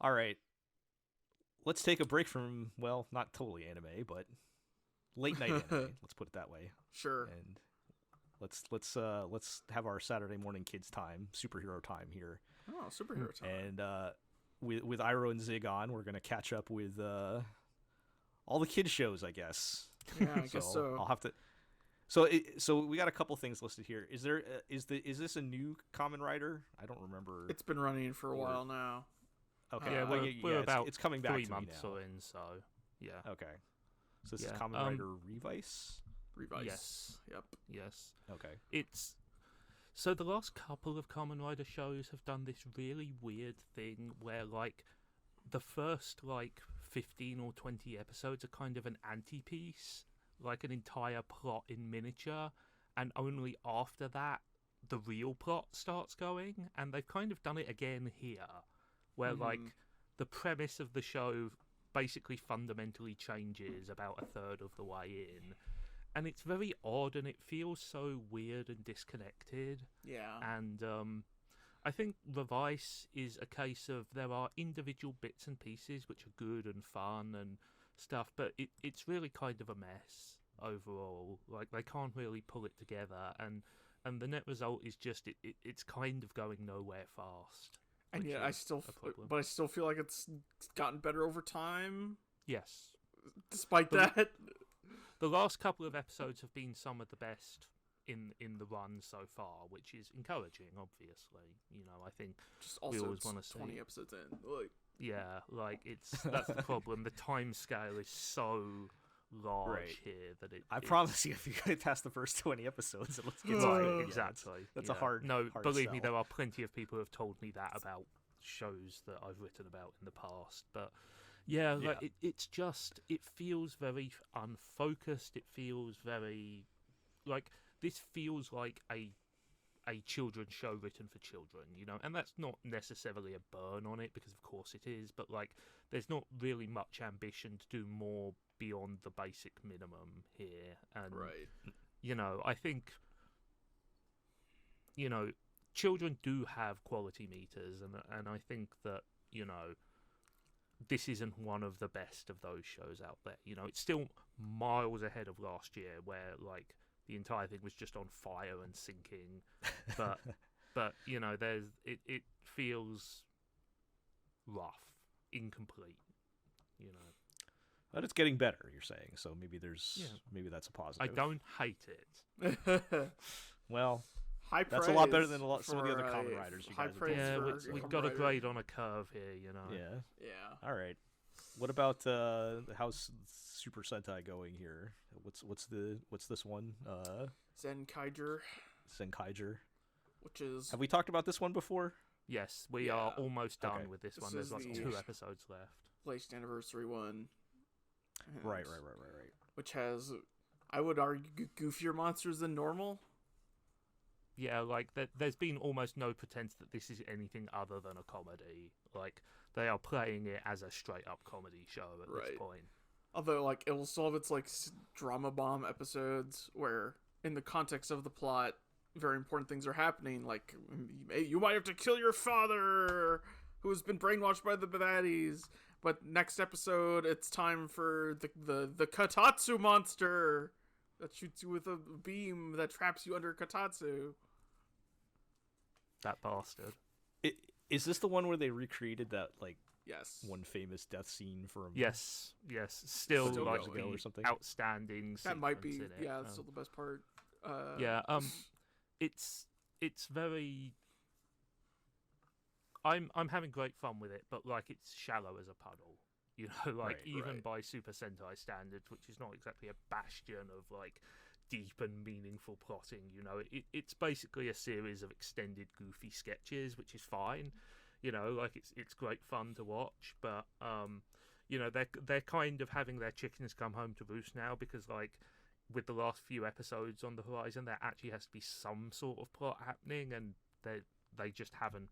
all right. Let's take a break from, well, not totally anime, but late night anime. Let's put it that way. Sure. And let's have our Saturday morning kids time, superhero time here. Oh, superhero time. And with Iroh and Zig on, we're gonna catch up with all the kids shows, I guess. Yeah, I guess so. I'll have to. So we got a couple things listed here. Is this a new Kamen Rider? I don't remember. It's been running for a while now. Okay, we're about it's coming back 3 to months me now. or in, so yeah. Okay, so this is Kamen Rider Revice. Revice. Yes. Yep. Yes. Okay. So the last couple of Kamen Rider shows have done this really weird thing where, like, the first, like, 15 or 20 episodes are kind of an anti-piece, like an entire plot in miniature, and only after that the real plot starts going. And they've kind of done it again here, where like the premise of the show basically fundamentally changes about a third of the way in, and it's very odd and it feels so weird and disconnected. And I think Revice is a case of there are individual bits and pieces which are good and fun and stuff, but it's really kind of a mess overall. Like, they can't really pull it together, and the net result is just it's kind of going nowhere fast. And yet I still feel like it's gotten better over time. Yes. Despite that. The last couple of episodes have been some of the best in the run so far, which is encouraging, obviously. You know, I think just also we always want to see 20 episodes in. Like, yeah, like that's the problem. The time scale is so large here that I promise you, if you get past the first 20 episodes, let's get right, exactly. That's a hard. No, hard believe sell. me, there are plenty of people who have told me that about shows that I've written about in the past. But yeah, like it's just, it feels very unfocused. It feels very like, this feels like a children's show written for children, you know, and that's not necessarily a burn on it, because of course it is, but like, there's not really much ambition to do more beyond the basic minimum here. And you know, I think, you know, children do have quality meters, and I think that, you know, this isn't one of the best of those shows out there. You know, it's still miles ahead of last year, where like the entire thing was just on fire and sinking. But you know, it feels rough, incomplete. You know, but it's getting better, you're saying. So maybe maybe that's a positive. I don't hate it. Well, high that's a lot better than some of the other Kamen Riders you guys are doing. Yeah, we've got a grade on a curve here, you know. Yeah. All right. What about how's Super Sentai going here? What's this one? Zenkaiger. Which is, have we talked about this one before? Yes, we are almost done with this one. This There's like 2 episodes left. Latest anniversary one. Right. Which has I would argue goofier monsters than normal. Yeah, like there's been almost no pretense that this is anything other than a comedy. Like they are playing it as a straight up comedy show at this point. Although, like, it will still have its like drama bomb episodes where, in the context of the plot, very important things are happening. Like, you might have to kill your father, who has been brainwashed by the baddies. But next episode, it's time for the Katatsu monster that shoots you with a beam that traps you under Katatsu. That bastard. Is this the one where they recreated that, like, yes, one famous death scene from... Yes. Still like ago or something? Outstanding. That might be, in it. that's still the best part. It's very... I'm having great fun with it, but, like, it's shallow as a puddle. You know, like, even by Super Sentai standards, which is not exactly a bastion of, like, deep and meaningful plotting, you know. It's basically a series of extended goofy sketches, which is fine. You know, like, it's great fun to watch, but, you know, they're kind of having their chickens come home to roost now, because, like, with the last few episodes on the horizon, there actually has to be some sort of plot happening, and they just haven't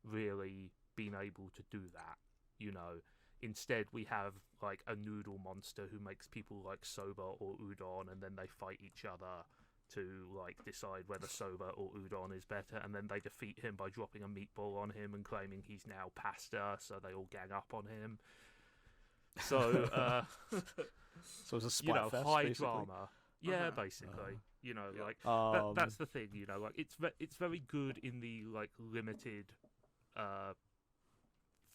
really been able to do that, you know. Instead, we have, like, a noodle monster who makes people like soba or udon, and then they fight each other to, like, decide whether soba or udon is better, and then they defeat him by dropping a meatball on him and claiming he's now pasta, so they all gang up on him. So, so it's a splat fest, high basically? Drama. Yeah, basically. You know, like, that's the thing, you know, like, it's very good in the, like, limited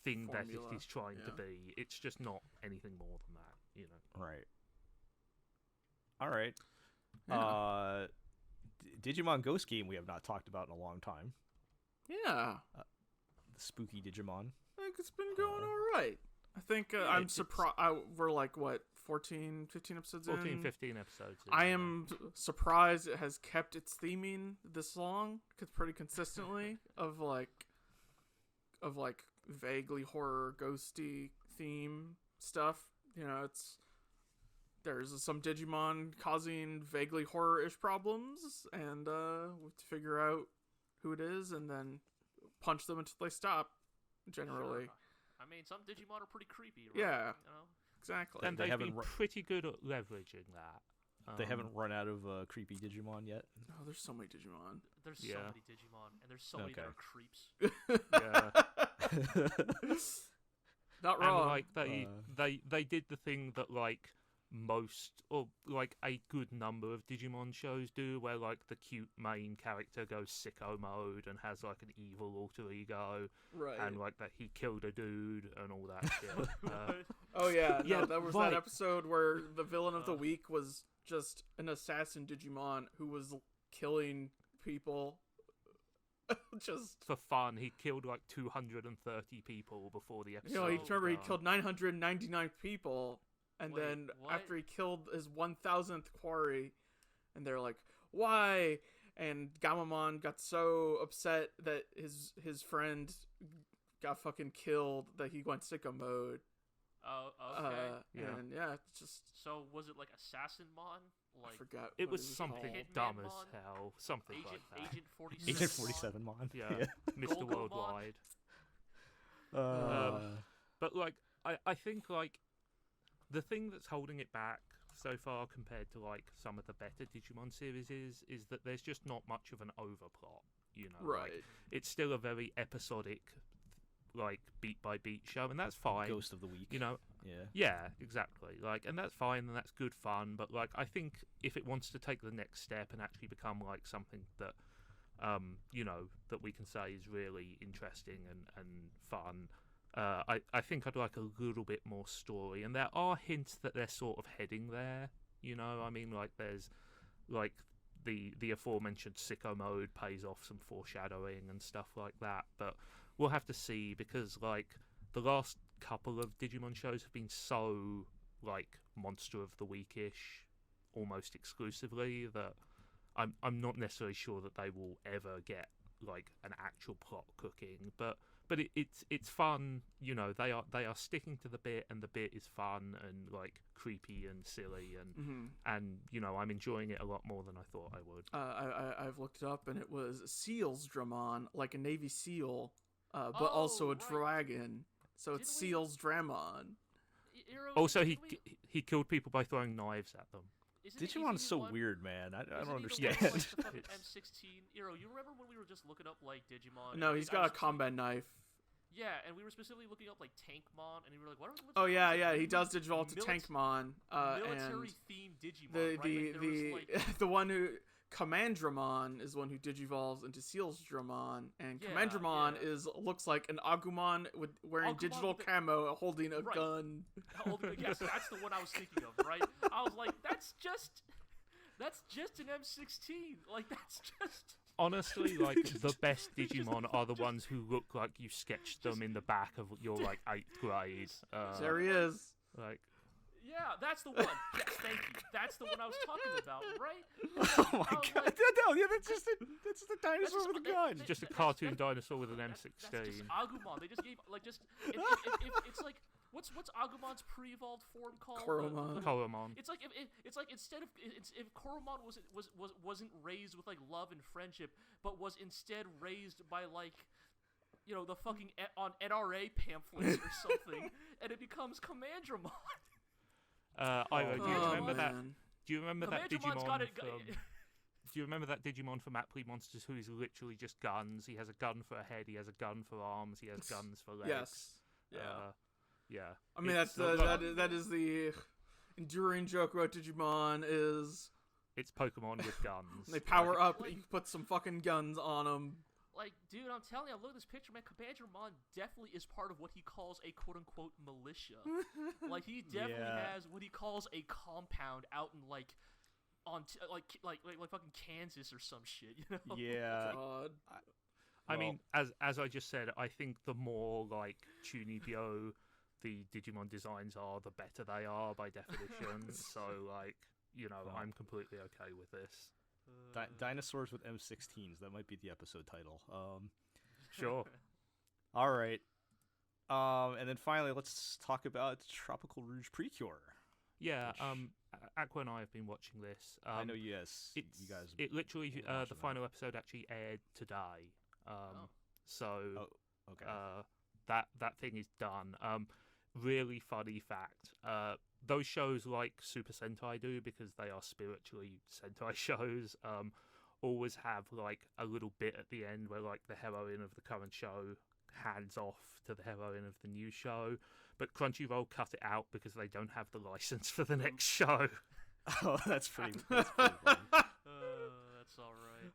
thing formula that it is trying to be. It's just not anything more than that, you know. Right. All right. Yeah. Digimon Ghost Game we have not talked about in a long time. Yeah. The spooky Digimon. I think it's been going all right. I think I'm surprised. We're like, what, 14, 15 episodes 14, in? 15 episodes in. I am surprised it has kept its theming this long, pretty consistently, of vaguely horror, ghosty theme stuff. You know, there's some Digimon causing vaguely horror-ish problems, and we have to figure out who it is, and then punch them until they stop, generally. Sure. I mean, some Digimon are pretty creepy, right? Yeah. You know? Exactly. And they've been pretty good at leveraging that. They haven't run out of creepy Digimon yet? Oh, there's so many Digimon. There's so many Digimon, and there's so many that are creeps. Not wrong. And, like, they did the thing that, like, most, or, like, a good number of Digimon shows do, where, like, the cute main character goes sicko mode and has, like, an evil alter ego. Right. And, like, that he killed a dude and all that shit. Oh, yeah. No, that was that episode where the villain of the week was just an assassin Digimon who was killing people just for fun. He killed like 230 people before the episode. You know, he killed 999 people, and then after he killed his 1000th quarry, and they're like, why? And Gamamon got so upset that his friend got fucking killed that he went sicko mode. Oh, okay. And yeah, it's just... So, was it like Assassinmon? Like, I forgot. It was something dumb as hell. Something like that. Agent 47. Agent 47 Mon. Yeah. Mr. Worldwide. But, like, I think, like, the thing that's holding it back so far compared to, like, some of the better Digimon series is that there's just not much of an overplot, you know? Right. Like, it's still a very episodic, like, beat by beat show, and that's fine. Ghost of the week, you know. Yeah, exactly. Like, and that's fine, and that's good fun. But, like, I think if it wants to take the next step and actually become like something that, you know, that we can say is really interesting and fun, I think I'd like a little bit more story. And there are hints that they're sort of heading there. You know, I mean, like, there's like the aforementioned sicko mode pays off some foreshadowing and stuff like that, but we'll have to see, because, like, the last couple of Digimon shows have been so, like, Monster of the Week-ish, almost exclusively, that I'm not necessarily sure that they will ever get, like, an actual plot cooking. But but it's fun. You know, they are sticking to the bit, and the bit is fun and like creepy and silly, and you know, I'm enjoying it a lot more than I thought I would. I've looked it up, and it was Seals Dramon, like a Navy SEAL, but also a dragon. So it's Seals Dramon. Also, he killed people by throwing knives at them. Digimon's so weird, man. I don't understand. Like, the fucking M-16. Eero, you remember when we were just looking up like Digimon? No, he's got a combat knife. Yeah, and we were specifically looking up like Tankmon, and we were like, "What?" Oh yeah, he does digivolve to Tankmon. Military-themed Digimon. The one who Commandramon is the one who digivolves into Seals Dramon, and Commandramon looks like an Agumon wearing digital camo, holding a gun. Yes, that's the one I was thinking of. Right? I was like, that's just an M-16. Like that's just. Honestly, like, the best Digimon are the ones who look like you sketched them in the back of your, like, 8th grade. There he is. Like, yeah, that's the one. Yes, thank you. That's the one I was talking about, right? Oh my god. Like, no, that's just a dinosaur with a gun. Just a cartoon dinosaur with an M16. That's just Agumon. They just gave, like, just... If it's like... What's Agumon's pre-evolved form called? Koromon. It's like instead of if Koromon wasn't raised with like love and friendship, but was instead raised by like, you know, the fucking on NRA pamphlets or something, and it becomes Commandramon. Do you remember that? Do you remember that Digimon? Do you remember that Digimon from Appley Monsters who is literally just guns? He has a gun for a head. He has a gun for arms. He has guns for legs. Yes. Yeah. Yeah. I mean, that is the enduring joke about Digimon is... It's Pokemon with guns. They power up, and you put some fucking guns on them. Like, dude, I'm telling you, I look at this picture, man, Commandramon definitely is part of what he calls a quote-unquote militia. Like, he definitely has what he calls a compound out in, like, like fucking Kansas or some shit, you know? Yeah. God. I mean, as I just said, I think the more, like, Chunibyo the Digimon designs are, the better they are by definition. So, like, you know, I'm completely okay with this. Dinosaurs with M-16s. That might be the episode title. Sure. All right. And then finally, let's talk about Tropical-Rouge Precure. Yeah. Aqua and I have been watching this. I know. Yes. You guys. It literally the final episode actually aired today. So. Oh, okay. That thing is done. Really funny fact. Those shows, like Super Sentai do, because they are spiritually Sentai shows, always have like a little bit at the end where like the heroine of the current show hands off to the heroine of the new show. But Crunchyroll cut it out because they don't have the license for the next show. Oh, that's pretty funny. That's all right.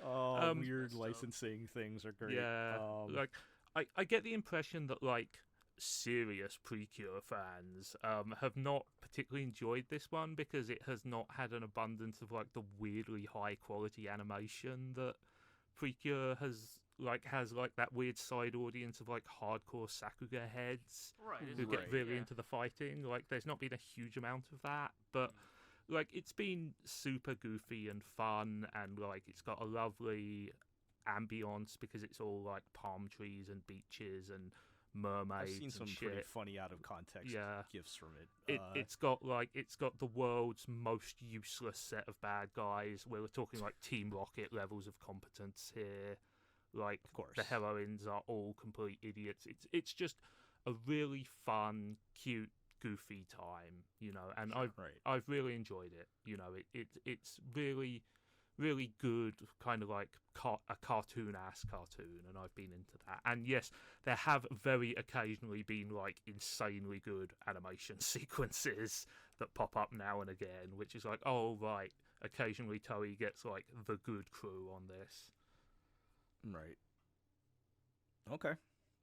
Oh, weird licensing things are great. Yeah, like I get the impression that like serious Precure fans have not particularly enjoyed this one because it has not had an abundance of like the weirdly high quality animation that Precure has that weird side audience of like hardcore Sakuga heads who get really into the fighting. Like there's not been a huge amount of that, but like it's been super goofy and fun, and like it's got a lovely ambience because it's all like palm trees and beaches and mermaids. I've seen some pretty funny out of context gifs from it. It's got the world's most useless set of bad guys. We're talking like Team Rocket levels of competence here. Like, of course, the heroines are all complete idiots. It's just a really fun, cute, goofy time, you know. And I've really enjoyed it. You know, it's really, really good, kind of like a cartoon-ass cartoon, and I've been into that. And yes, there have very occasionally been like insanely good animation sequences that pop up now and again, which is like, oh right, occasionally Toei gets like the good crew on this. Right. Okay.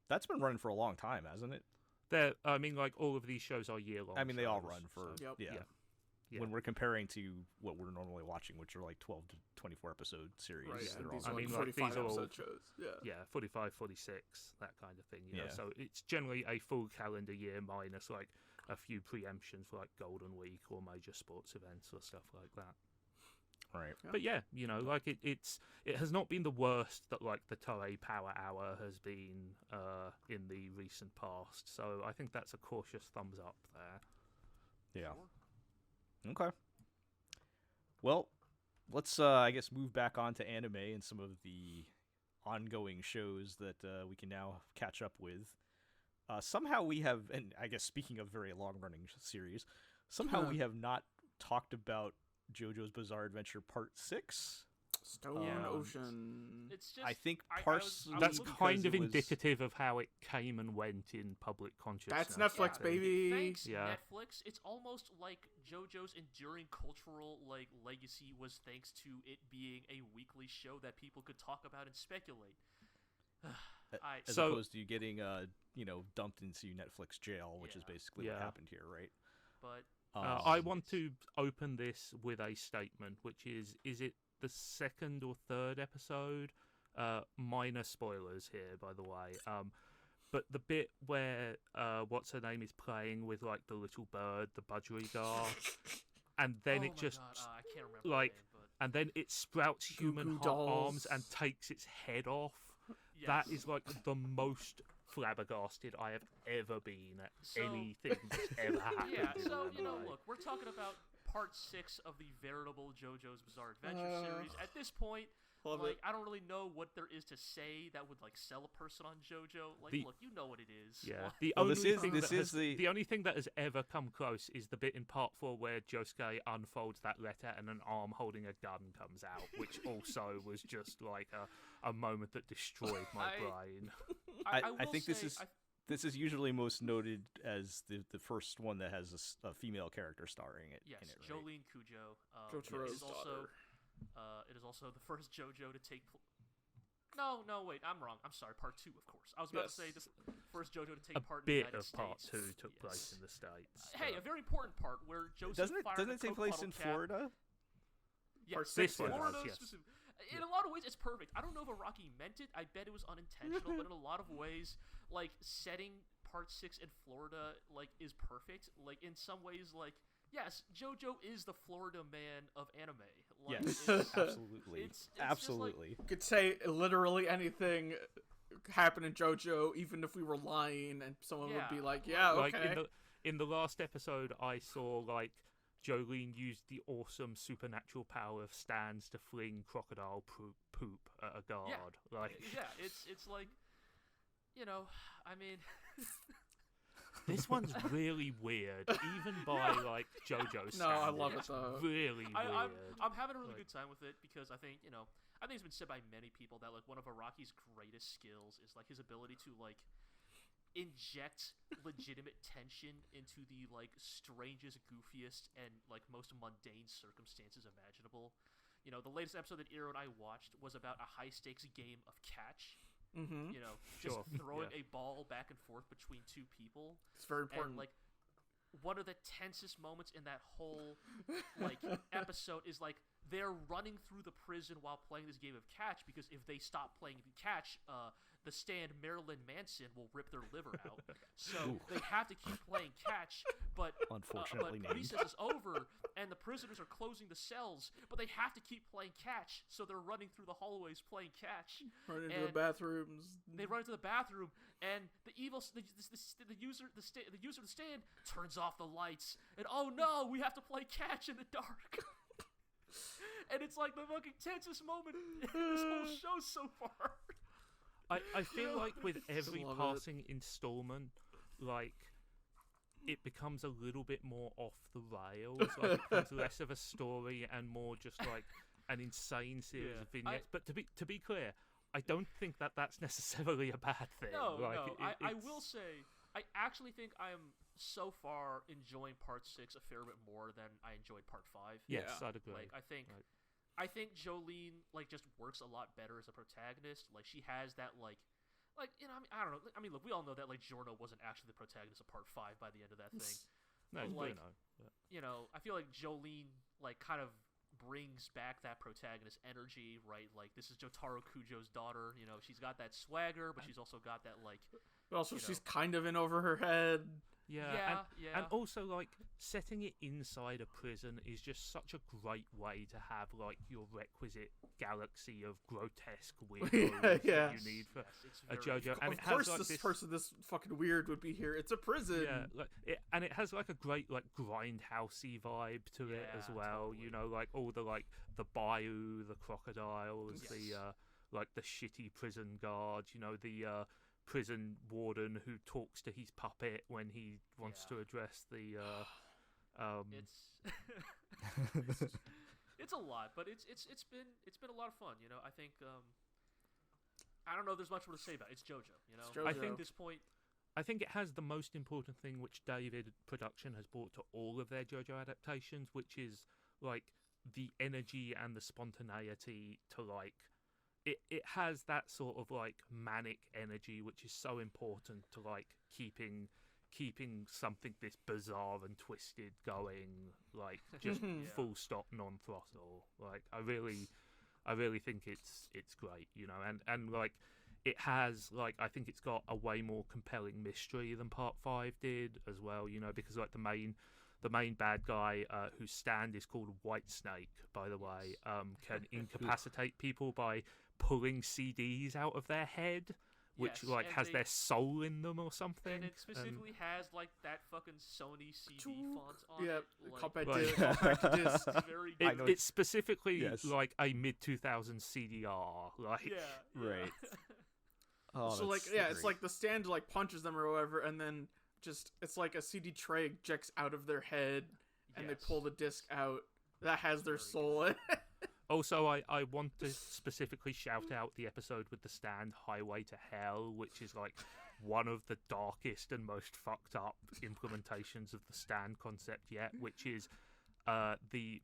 That's been running for a long time, hasn't it? I mean, like, all of these shows are year-long. I mean, they all run for, so, yeah. When we're comparing to what we're normally watching, which are like 12 to 24 episode series. Right, they're these all, are like 45 episode shows. Yeah, 45, 46, that kind of thing. You know? So it's generally a full calendar year minus like a few preemptions for like Golden Week or major sports events or stuff like that. Right. But yeah, like it has not been the worst that like the Toei Power Hour has been in the recent past. So I think that's a cautious thumbs up there. Yeah. Sure. Okay. Well, let's I guess move back on to anime and some of the ongoing shows that we can now catch up with. Somehow we have, and I guess speaking of very long-running series, somehow we have not talked about JoJo's Bizarre Adventure Part 6. Stone Ocean. It's just, I think that's kind of indicative of how it came and went in public consciousness. That's Netflix, baby. Thanks, Netflix. It's almost like JoJo's enduring cultural legacy was thanks to it being a weekly show that people could talk about and speculate. As opposed to you getting dumped into Netflix jail, which is basically what happened here, right? But I want to open this with a statement, which is it the second or third episode? Minor spoilers here, by the way. But the bit where what's her name is playing with like the little bird, the budgerigar, and then I can't remember like, and then it sprouts human arms and takes its head off. Yes. That is like the most flabbergasted I have ever been at anything that's ever happened. Yeah, so look, we're talking about Part 6 of the veritable JoJo's Bizarre Adventure series. At this point, I don't really know what there is to say that would sell a person on JoJo. Look, you know what it is. Yeah. The only thing that has ever come close is the bit in Part 4 where Josuke unfolds that letter and an arm holding a gun comes out, which also was just like a moment that destroyed my brain. I think this is usually most noted as the first one that has a female character starring it. Yes, in it, right? Jolene Cujo. Jotaro's daughter. It is also the first JoJo to take. No, wait, I'm wrong. I'm sorry. Part 2, of course. I was about to say the first JoJo to take part in the United States. Part 2 took place in the States. Hey, a very important part where Joseph doesn't it take place in Florida? Yes, Florida. In a lot of ways, it's perfect. I don't know if Araki meant it. I bet it was unintentional, but in a lot of ways, setting Part 6 in Florida, is perfect. In some ways, yes, JoJo is the Florida man of anime. Yes, absolutely. It's absolutely. You could say literally anything happened in JoJo, even if we were lying, and someone would be like, "Yeah, okay." In the last episode, I saw Jolene used the awesome supernatural power of stands to fling crocodile poop at a guard. It's I mean. This one's really weird, even by JoJo standards. No, I love it though. Really weird. I'm having a really good time with it because I think it's been said by many people that one of Araki's greatest skills is his ability to inject legitimate tension into the strangest, goofiest, and most mundane circumstances imaginable. The latest episode that Iro and I watched was about a high stakes game of catch. Mm-hmm. Just throwing a ball back and forth between two people. It's very important. And, one of the tensest moments in that whole episode is they're running through the prison while playing this game of catch because if they stop playing the catch, the stand Marilyn Manson will rip their liver out. So they have to keep playing catch, but unfortunately recess is over and the prisoners are closing the cells, but they have to keep playing catch, so they're running through the hallways playing catch. Run into the bathrooms. They run into the bathroom, and the user of the stand turns off the lights, and oh no, we have to play catch in the dark. And it's the fucking tensest moment in this whole show so far. I feel with every passing installment, it becomes a little bit more off the rails. It becomes less of a story and more just an insane series of vignettes. But to be clear, I don't think that's necessarily a bad thing. No, I will say, I actually think I am so far enjoying Part 6 a fair bit more than I enjoyed Part 5. Yes, I'd agree. I think Jolene just works a lot better as a protagonist. She has that I don't know. I mean, look, we all know that Giorno wasn't actually the protagonist of Part 5 by the end of that thing. No, but, no. I feel like Jolene kind of brings back that protagonist energy, right? This is Jotaro Kujo's daughter. She's got that swagger, but she's also got that But also, she's kind of in over her head. Yeah, and also like setting it inside a prison is just such a great way to have like your requisite galaxy of grotesque weirdos that you need for a JoJo. And of course, this fucking weird would be here. It's a prison. Yeah, and it has like a great like grindhousey vibe to it as well. Totally. You know, like all the like the bayou, the crocodiles, the like the shitty prison guard. You know, the prison warden who talks to his puppet when he wants to address the it's a lot, but it's been a lot of fun, you know. I think I don't know if there's much more to say about it. It's JoJo, you know. It's JoJo. I think at this point I think it has the most important thing which David Production has brought to all of their JoJo adaptations, which is like the energy and the spontaneity to like it has that sort of like manic energy which is so important to like keeping something this bizarre and twisted going, like just full stop non-throttle. Like I really think it's great, you know, and like it has like I think it's got a way more compelling mystery than Part 5 did as well, you know, because like the main bad guy whose stand is called White Snake, by the way, can incapacitate people by pulling CDs out of their head, which like has their soul in them or something. And it specifically has like that fucking Sony CD font on it. Yeah, compact disc. It's very good. It's specifically like a mid-2000s CDR. Like, right. Oh, so like it's like the stand like punches them or whatever, and then just it's like a CD tray ejects out of their head, and they pull the disc out that has their soul in it. Also, I want to specifically shout out the episode with the stand, Highway to Hell, which is like one of the darkest and most fucked up implementations of the stand concept yet, which is the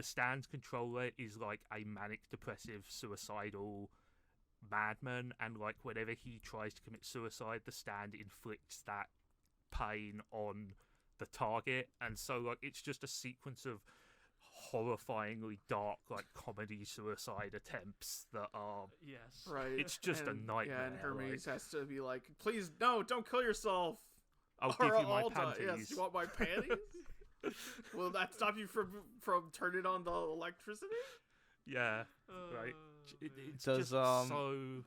stand's controller is like a manic depressive suicidal madman, and like whenever he tries to commit suicide, the stand inflicts that pain on the target, and so like it's just a sequence of horrifyingly dark like comedy suicide attempts that are it's just a nightmare. Yeah, and Hermes has to be like, please no, don't kill yourself, I'll give you my panties. Yes, you want my panties? Will that stop you from turning on the electricity? Yeah, right. It's does just so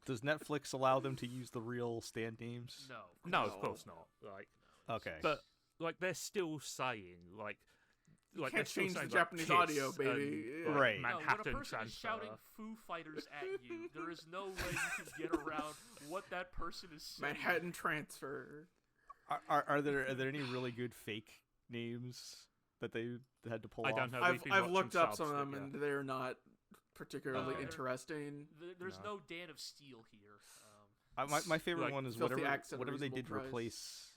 does Netflix allow them to use the real stand names? No, of course not. Like, okay, but like they're still saying like you can't change the Japanese audio, baby. And, right. when Manhattan a person is shouting Foo Fighters at you, there is no way you can get around what that person is saying. Manhattan Transfer. Are there any really good fake names that they had to pull off? I don't know. I've looked up some of them, and they're not particularly interesting. There's no Dan of Steel here. My favorite one is whatever they did price. Replace.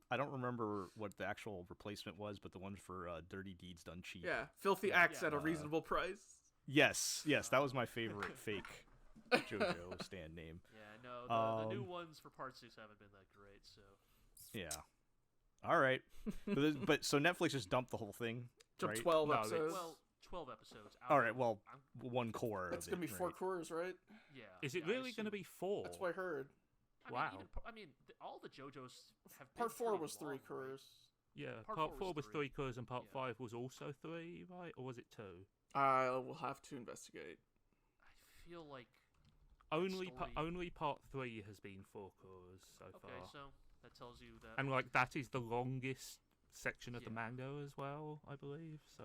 I don't remember what the actual replacement was, but the one for Dirty Deeds Done Cheap. Yeah, Filthy Acts at a reasonable price. Yes, that was my favorite fake JoJo stand name. Yeah, no, the new ones for Part 6 haven't been that great, so... Yeah. All right. but so Netflix just dumped the whole thing, Jumped right? 12 episodes. Well, 12 episodes. All right, well, one core It's going to be 4 cores, right? Yeah. Is it really going to be 4? That's what I heard. Wow. All the JoJos have Part been 4 was 3 long, cores. Yeah, Part 4 was 3 cores, and Part 5 was also 3, right? Or was it 2? I will have to investigate. I feel like only Part 3 has been 4 cores so far. Okay, so that tells you that. And like that is the longest section of the manga as well, I believe. So.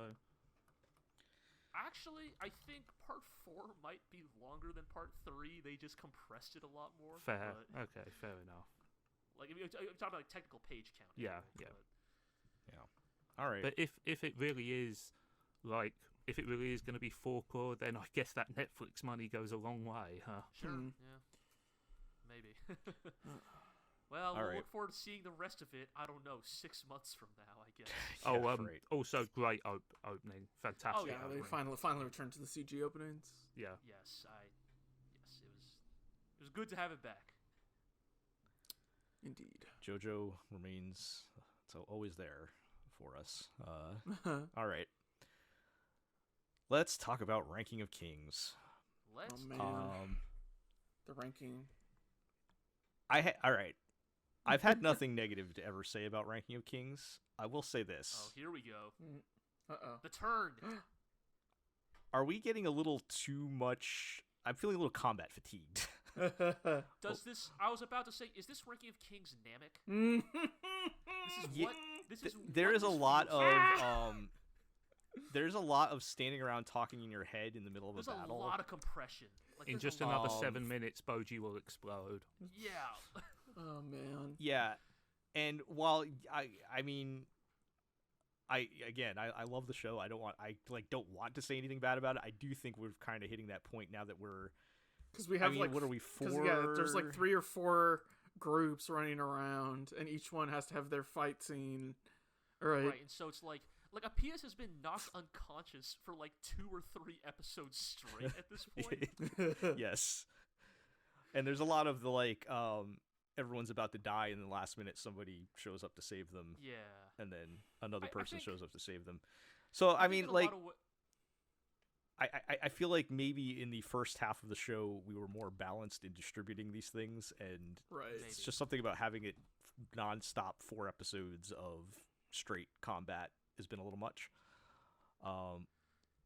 Actually, I think Part 4 might be longer than Part 3. They just compressed it a lot more. Fair. Okay, fair enough. Like, if you're talking about like technical page count. Yeah. All right. But if it really is going to be 4 core, then I guess that Netflix money goes a long way, huh? Sure. Yeah. Maybe. Well, we'll look forward to seeing the rest of it. I don't know, 6 months from now, I guess. Great. Also great opening, fantastic. Oh yeah, they finally returned to the CG openings. Yeah. Yes, it was good to have it back. Indeed. JoJo remains so always there for us. All right. Let's talk about Ranking of Kings. The ranking. All right. I've had nothing negative to ever say about Ranking of Kings. I will say this. Oh, here we go. Uh-oh. The turn. Are we getting a little too much? I'm feeling a little combat fatigued. Does this? I was about to say, is this Ranking of Kings Namek? There is a lot of there's a lot of standing around talking in your head in the middle of a battle. There's a lot of compression. Like, in just another 7 minutes, Boji will explode. Yeah. Oh man. Yeah, and while I love the show. I don't want to say anything bad about it. I do think we're kind of hitting that point now that we're because we have what are we 4? Yeah, there's like 3 or 4 groups running around, and each one has to have their fight scene. Right. And so it's like a PS has been knocked unconscious for like 2 or 3 episodes straight at this point. Yes. And there's a lot of the everyone's about to die, and in the last minute somebody shows up to save them. Yeah. And then another person shows up to save them. So I mean, like, I feel like maybe in the first half of the show we were more balanced in distributing these things, and it's just something about having it nonstop 4 episodes of straight combat has been a little much.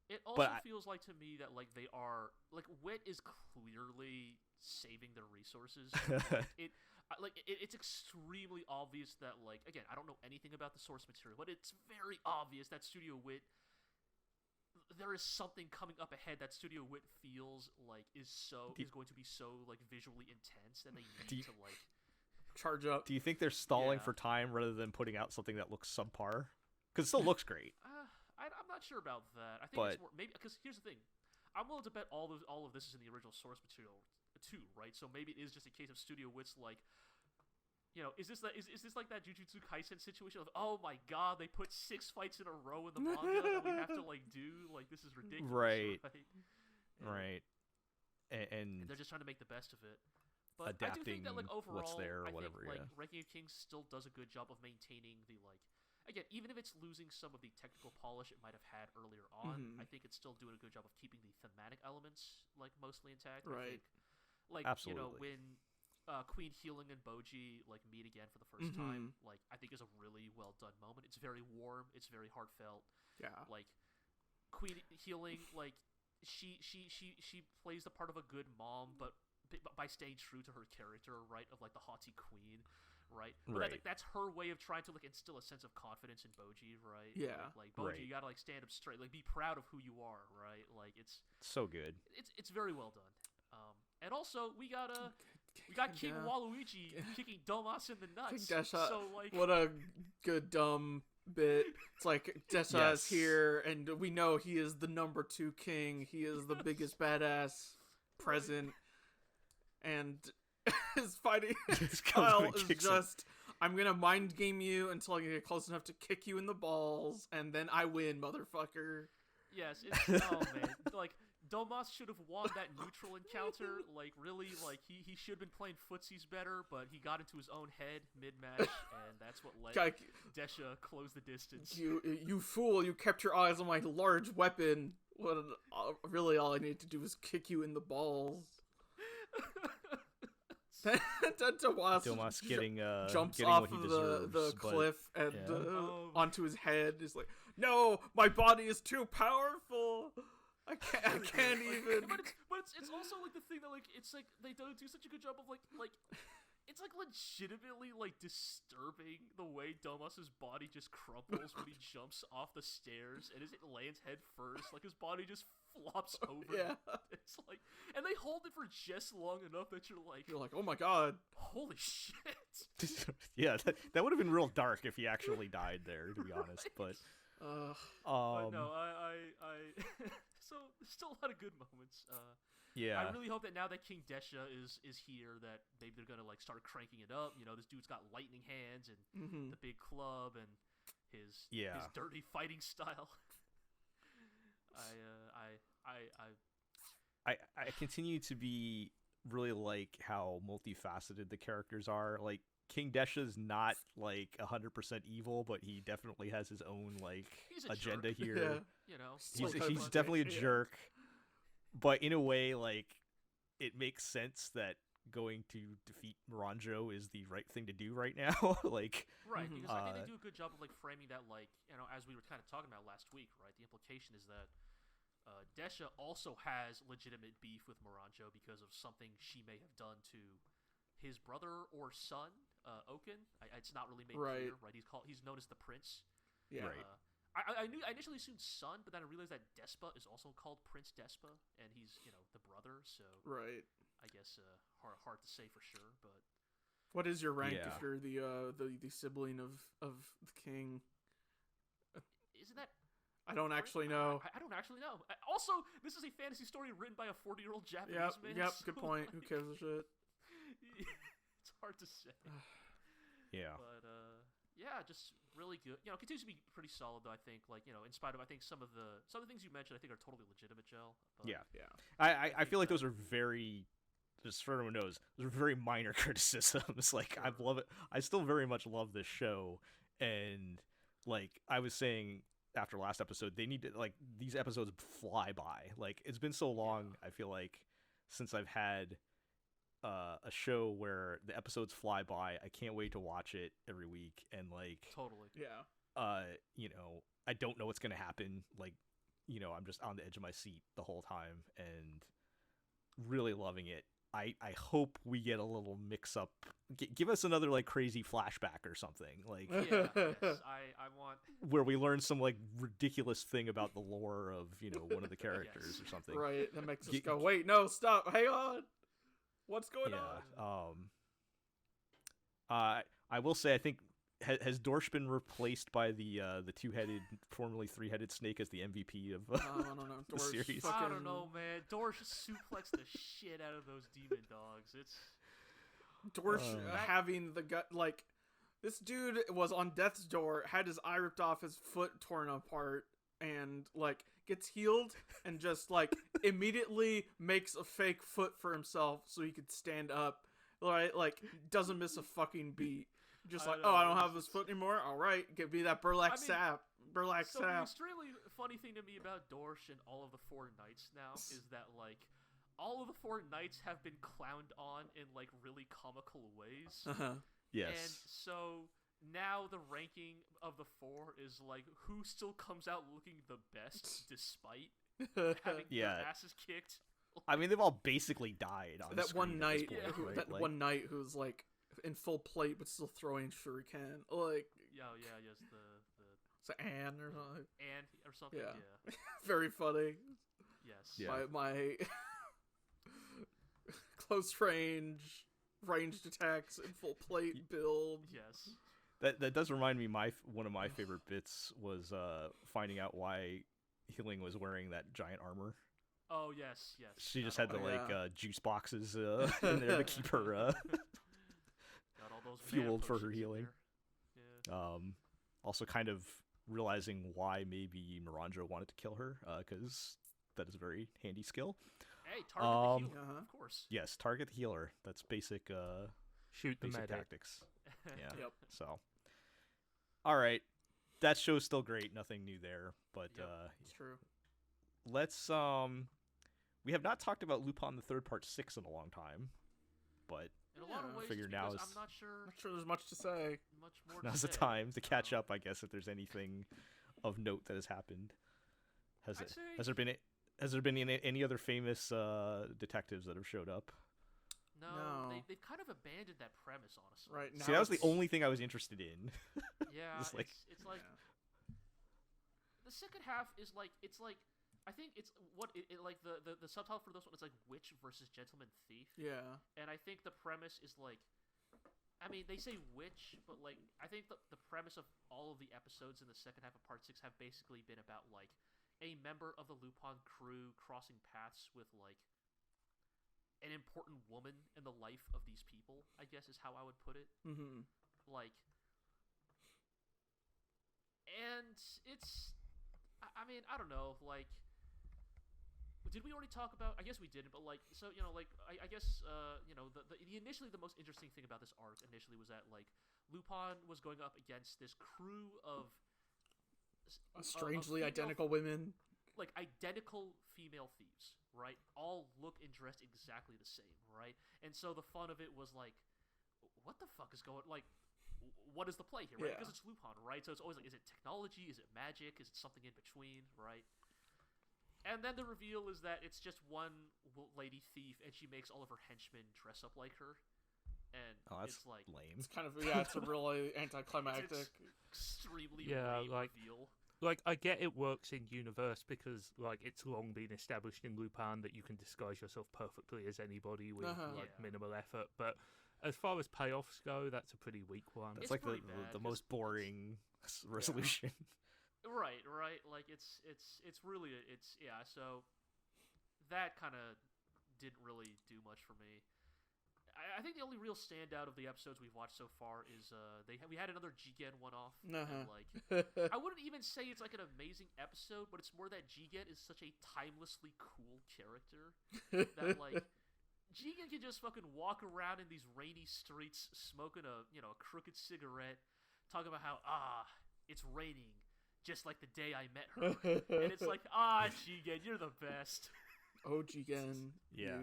It also feels like to me that like they are like Wit is clearly saving their resources. It's extremely obvious that like again I don't know anything about the source material, but it's very obvious that Studio Wit. There is something coming up ahead that Studio Wit feels like is going to be so like visually intense, and they need to like charge up. Do you think they're stalling for time rather than putting out something that looks subpar? Because it still looks great. I'm not sure about that. I think it's more maybe because here's the thing, I'm willing to bet all of this is in the original source material too, right? So maybe it is just a case of Studio Wit's like, you know, is this like that Jujutsu Kaisen situation of oh my god they put 6 fights in a row in the manga that we have to like do like this is ridiculous, right? And they're just trying to make the best of it. But adapting I do think that like overall, what's there or I whatever. Think, like Ranking of Kings still does a good job of maintaining the like. Again, even if it's losing some of the technical polish it might have had earlier on, I think it's still doing a good job of keeping the thematic elements like mostly intact. Right. Like absolutely. You know when Queen Healing and Boji like meet again for the first time, like I think is a really well done moment. It's very warm. It's very heartfelt. Yeah. Like Queen Healing, like she plays the part of a good mom, but by staying true to her character, right, of like the haughty queen. Right, but that's her way of trying to like instill a sense of confidence in Boji, right? Yeah, like Boji, you gotta like stand up straight, like be proud of who you are, right? Like it's so good. It's very well done. And also we got King Waluigi kicking Domas in the nuts. So like, what a good dumb bit. It's like Desha is here, and we know he is the number 2 king. He is the biggest badass present, and. His fighting style is just I'm gonna mind game you until I get close enough to kick you in the balls, and then I win, motherfucker. Yes, oh man, like Domas should have won that neutral encounter. Like really, like he should have been playing footsies better, but he got into his own head mid-match, and that's what let Desha close the distance. You fool! You kept your eyes on my large weapon. Really, all I need to do is kick you in the balls. Domas jumps getting off what he of deserves, the cliff and yeah. onto his head. He's like, "No, my body is too powerful. I can't even." But it's also like the thing that like it's like they don't do such a good job of like it's like legitimately like disturbing the way Domas's body just crumples when he jumps off the stairs and as it lands head first, like his body just flops over. Yeah. It's like, and they hold it for just long enough that you're like, oh my god, holy shit. Yeah, that would have been real dark if he actually died there, to be honest. But no, I so there's still a lot of good moments. Yeah, I really hope that now that King Desha is here, that maybe they're gonna like start cranking it up. You know, this dude's got lightning hands and the big club and his dirty fighting style. I continue to be really like how multifaceted the characters are. Like King Desha's not like 100% evil, but he definitely has his own like agenda jerk. here. Yeah. You know, he's definitely a jerk. But in a way, like, it makes sense that going to defeat Miranjo is the right thing to do right now. Like, right, because I think they do a good job of like framing that, like, you know, as we were kind of talking about last week, right? The implication is that Desha also has legitimate beef with Miranjo because of something she may have done to his brother or son, Oken. It's not really made clear, right? He's known as the Prince. Yeah. Right. I initially assumed son, but then I realized that Despa is also called Prince Despa, and he's, you know, the brother. So I guess hard to say for sure. But what is your rank if you're the sibling of the king? Isn't that? I don't actually know. I don't actually know. Also, this is a fantasy story written by a 40-year-old Japanese man. Yep. So Good point. Who gives a shit? It's hard to say. Yeah. But yeah, just really good. You know, continues to be pretty solid though. I think, like, you know, in spite of, I think some of the things you mentioned, I think are totally legitimate, Joe. But yeah. I feel like those are very, just so everyone knows, those are very minor criticisms. Like, I love it. I still very much love this show, and like I was saying after last episode, they need to, like, these episodes fly by. Like, it's been so long, I feel like, since I've had a show where the episodes fly by. I can't wait to watch it every week, and like, totally, you know, I don't know what's gonna happen. Like, you know, I'm just on the edge of my seat the whole time, and really loving it. I hope we get a little mix up. Give us another like crazy flashback or something. Like, yes, I want where we learn some like ridiculous thing about the lore of, you know, one of the characters or something. Right, that makes us go, wait, no, stop, hang on. What's going on? I will say, I think has Dorsch been replaced by the two-headed, formerly three-headed snake as the MVP of I don't know. the series? I don't know, man. Dorsch suplexed the shit out of those demon dogs. It's Dorsch having the gut, like, this dude was on death's door, had his eye ripped off, his foot torn apart, and like gets healed and just like immediately makes a fake foot for himself so he could stand up, right? Like, doesn't miss a fucking beat. Just like, I don't have this foot anymore. All right, give me that burlap sap. Burlap sap. The extremely funny thing to me about Dorsch and all of the four knights now is that, like, all of the four knights have been clowned on in like really comical ways. Yes. And so now the ranking of the four is like who still comes out looking the best despite having their asses kicked. I mean, they've all basically died on that one knight. Point, that one knight who's like in full plate but still throwing shuriken. Like, yes, it's Anne or something. Anne or something. Yeah. Very funny. Yes. Yeah. My close range, ranged attacks in full plate build. Yes. That does remind me. One of my favorite bits was finding out why Healing was wearing that giant armor. Oh yes. She just had the juice boxes in there to keep her got all those fueled for her healing. Yeah. Also, kind of realizing why maybe Miranjo wanted to kill her, because that is a very handy skill. Hey, target the healer, of course. Yes, target the healer. That's basic. Shoot the basic medic. Tactics. Yeah. Yep. So, all right, that show's still great. Nothing new there, but it's true. Let's we have not talked about Lupin III Part 6 in a long time, but in a lot of ways, figure now is I'm not sure there's much to say. Much more. Now's the time to catch up, I guess, if there's anything of note that has happened. Has there been any other famous detectives that have showed up? No. They've kind of abandoned that premise, honestly. Right now, see, that was the only thing I was interested in. Yeah, it's like the second half is like, it's like, I think it's what like the subtitle for this one is like Witch versus Gentleman Thief. Yeah. And I think the premise is like, I mean, they say witch, but like I think the premise of all of the episodes in the second half of Part 6 have basically been about like a member of the Lupin crew crossing paths with like an important woman in the life of these people, I guess is how I would put it. Mm-hmm. Like, and it's, I mean, I don't know, like, did we already talk about, I guess we didn't, but like, so, you know, like, I guess, you know, the initially the most interesting thing about this arc initially was that, like, Lupin was going up against this crew of strangely identical women. like identical female thieves, right? All look and dress exactly the same, right? And so the fun of it was like, what the fuck is going, like, what is the play here, right? Yeah. Because it's Lupin, right? So it's always like, is it technology? Is it magic? Is it something in between, right? And then the reveal is that it's just one lady thief, and she makes all of her henchmen dress up like her. And that's it's like lame. It's kind of it's a really anticlimactic. it's extremely Yeah, lame like- reveal. Like, I get it works in universe because, like, it's long been established in Lupin that you can disguise yourself perfectly as anybody with, like, Yeah. minimal effort. But as far as payoffs go, that's a pretty weak one. That's It's like pretty bad, the 'cause most boring resolution. Right. Like it's really So that kind of didn't really do much for me. I think the only real standout of the episodes we've watched so far is we had another Jigen one-off. And like I wouldn't even say it's like an amazing episode, but it's more that Jigen is such a timelessly cool character that like Jigen can just fucking walk around in these rainy streets smoking a crooked cigarette, talking about how it's raining just like the day I met her, and it's like Jigen, you're the best. Oh, Jigen. Yeah.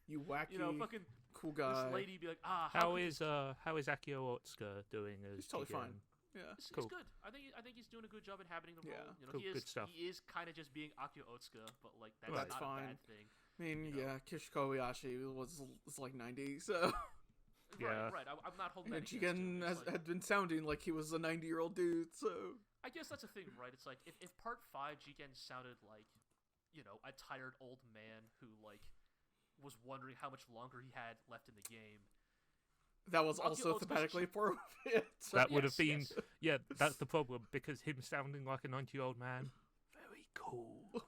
You wacky, Fucking cool guy. this lady be like, How is Akio Otsuka doing as He's totally Jigen? fine. Yeah. It's Cool. good. I think he's doing a good job inhabiting the Yeah. role. Cool, good stuff. He is kind of just being Akio Otsuka, but like that's That's not fine. a bad thing. I mean, You know. yeah, Kish Kobayashi was like 90, so Yeah. Right. I'm not holding yeah, that against him. Jigen It's like- had been sounding like he was a 90-year-old dude. So I guess that's the thing, right? It's like if part 5 Jigen sounded like, a tired old man who like was wondering how much longer he had left in the game. that was Akio also Otsuka's thematically appropriate. That would have Yes, been, yeah, that's the problem, because him sounding like a 90-year-old man, very cool.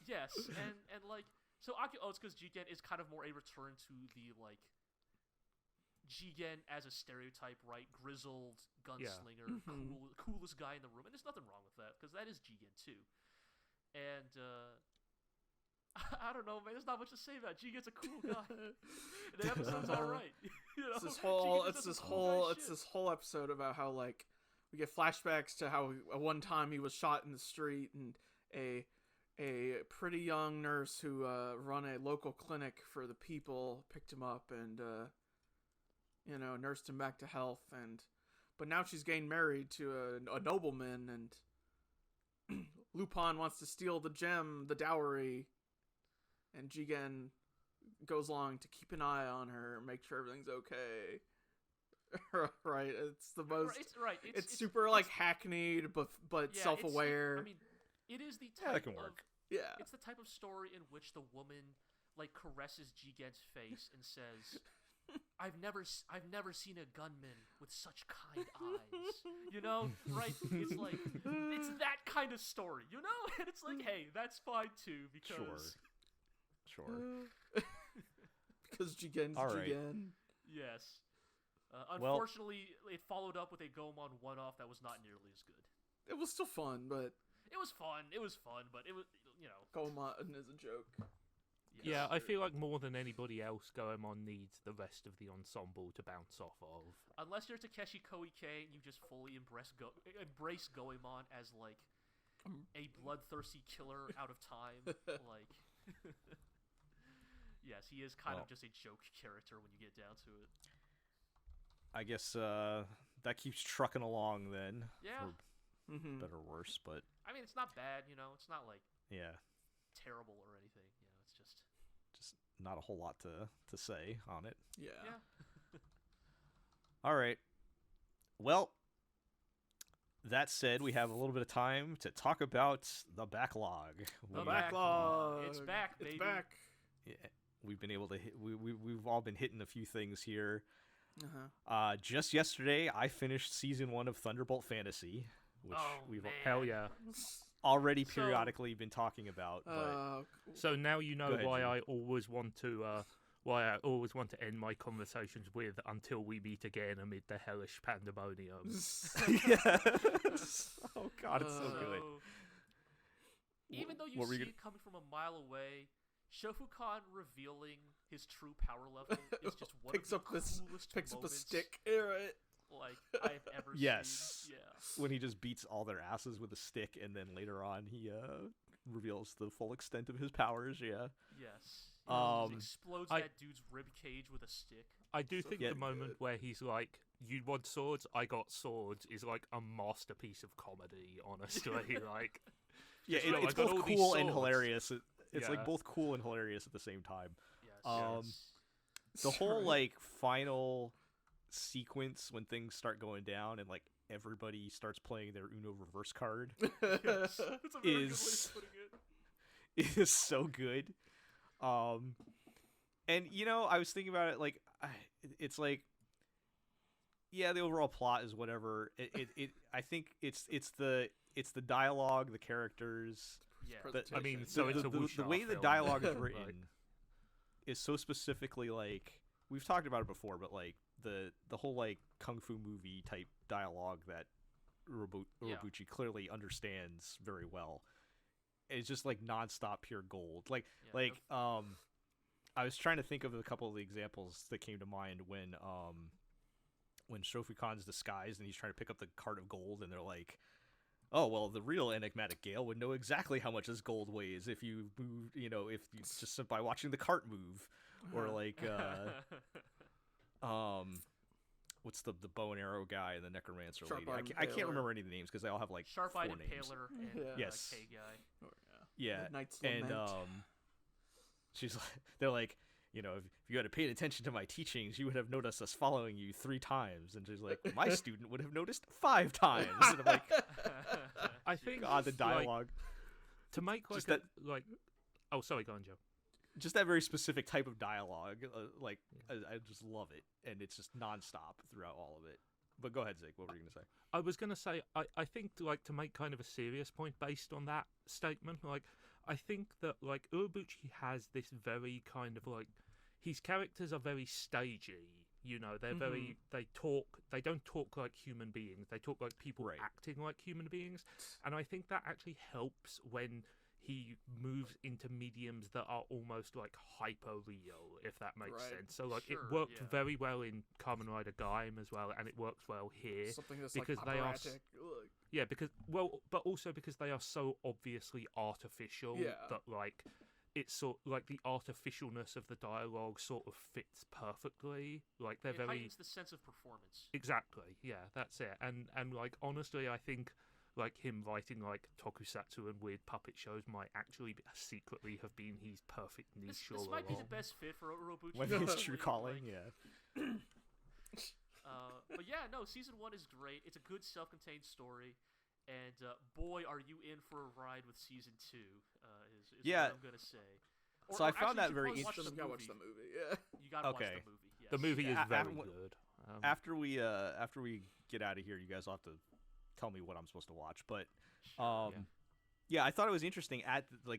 Yes, and like so Akio Otsuka's Jigen is kind of more a return to the like Jigen as a stereotype, right? Grizzled gunslinger, coolest guy in the room, and there's nothing wrong with that because that is Jigen too. And I don't know, man. There's not much to say about it. Jigen's a cool guy. The episode's all right. It's this whole episode about how like we get flashbacks to how at one time he was shot in the street, and a pretty young nurse who run a local clinic for the people picked him up and nursed him back to health, but now she's getting married to a nobleman, and Lupin wants to steal the gem, the dowry, and Jigen goes along to keep an eye on her, make sure everything's okay. Right? It's the most. It's super like hackneyed, but yeah, self-aware. I mean, it is the Yeah, that type can of work. Yeah. It's the type of story in which the woman like caresses Jigen's face and says, I've never seen a gunman with such kind eyes. Right? It's like it's that kind of story, And it's like, hey, that's fine too because Sure. Because Jigen's All right. Jigen. yes. Unfortunately, it followed up with a Gomon one-off that was not nearly as good. It was still fun, but It was fun, but it was, Gomon is a joke. yes. Yeah, I feel like more than anybody else, Goemon needs the rest of the ensemble to bounce off of. Unless you're Takeshi Koike and you just fully embrace Goemon as like a bloodthirsty killer out of time, like yes, he is kind of just a joke character when you get down to it. I guess that keeps trucking along then. Yeah. For better or worse, but I mean, it's not bad, It's not like yeah, terrible or anything. It's just not a whole lot to say on it. Yeah. All right. Well, that said, we have a little bit of time to talk about the backlog. The Backlog. It's back, baby. It's back. Yeah, we've been able to hit, we've all been hitting a few things here. Just yesterday, I finished season 1 of Thunderbolt Fantasy, which we've man. Hell yeah. already So- periodically been talking about. But So now you know Go ahead, why Jim. I always want to end my conversations with "until we meet again amid the hellish pandemonium." yes. Oh God, it's so good. So, even though you what were see you it coming from a mile away, Shofukan revealing his true power level is just one picks of up the this, coolest picks up a moments, stick. Right. like I've ever Yes. seen. Yeah. When he just beats all their asses with a stick, and then later on he reveals the full extent of his powers. Yeah. Yes. Um, He explodes that dude's rib cage with a stick. I do think the moment where he's like, "You want swords? I got swords," is like a masterpiece of comedy. Honestly, like, yeah, like, it's I got both all these cool and swords. hilarious. It's Yeah. like both cool and hilarious at the same time. Yes. The whole like final sequence when things start going down and like everybody starts playing their Uno reverse card Yes. That's a very good way of putting it. is so good. And you know, I was thinking about it like it's like, yeah, the overall plot is whatever. I think it's the dialogue, the characters. Yeah. I mean, so it's a the wuxia way the film. dialogue is Like- written is so specifically like we've talked about it before, but like the whole like kung fu movie type dialogue that Urobuchi clearly understands very well. It's just like nonstop pure gold. I was trying to think of a couple of the examples that came to mind when Shofukan's disguised and he's trying to pick up the cart of gold, and they're like, "Oh well, the real enigmatic Gale would know exactly how much this gold weighs if you move, if you just by watching the cart move." Or like, what's the bow and arrow guy and the necromancer lady? I can't remember any of the names because they all have like Sharp-eyed 4 names. Impaler and Yes. K-Guy. Yeah, Knight's and Lament. she's like, they're like, if you had paid attention to my teachings, you would have noticed us following you 3 times. And she's like, my student would have noticed 5 times. And I'm like, I think God, the dialogue. To make like Just that- oh, sorry, go on, Joe. Just that very specific type of dialogue, I just love it, and it's just nonstop throughout all of it. But go ahead, Zeke. What were you gonna say? I was gonna say, I think like to make kind of a serious point based on that statement, like I think that like Urobuchi has this very kind of like his characters are very stagey. They're very they don't talk like human beings. They talk like people acting like human beings, and I think that actually helps when he moves into mediums that are almost like hyper real, if that makes sense. So like it worked very well in Kamen Rider Gaim as well, and it works well here. Something that's because like they are operatic. but also because they are so obviously artificial that like it's sort like the artificialness of the dialogue sort of fits perfectly. Like they're it very heightens the sense of performance. Exactly, yeah, that's it. And like honestly, I think like him writing like tokusatsu and weird puppet shows might actually secretly have been his perfect niche. This might be the best fit for Urobuchi. When his true calling, But yeah, no, season 1 is great. It's a good self-contained story, and boy, are you in for a ride with season 2. Is what I'm gonna say. So I found that very interesting. You gotta watch the movie. Yeah. You gotta watch the movie. Yes. The movie is very good. After we get out of here, you guys will have to tell me what I'm supposed to watch. But yeah, I thought it was interesting.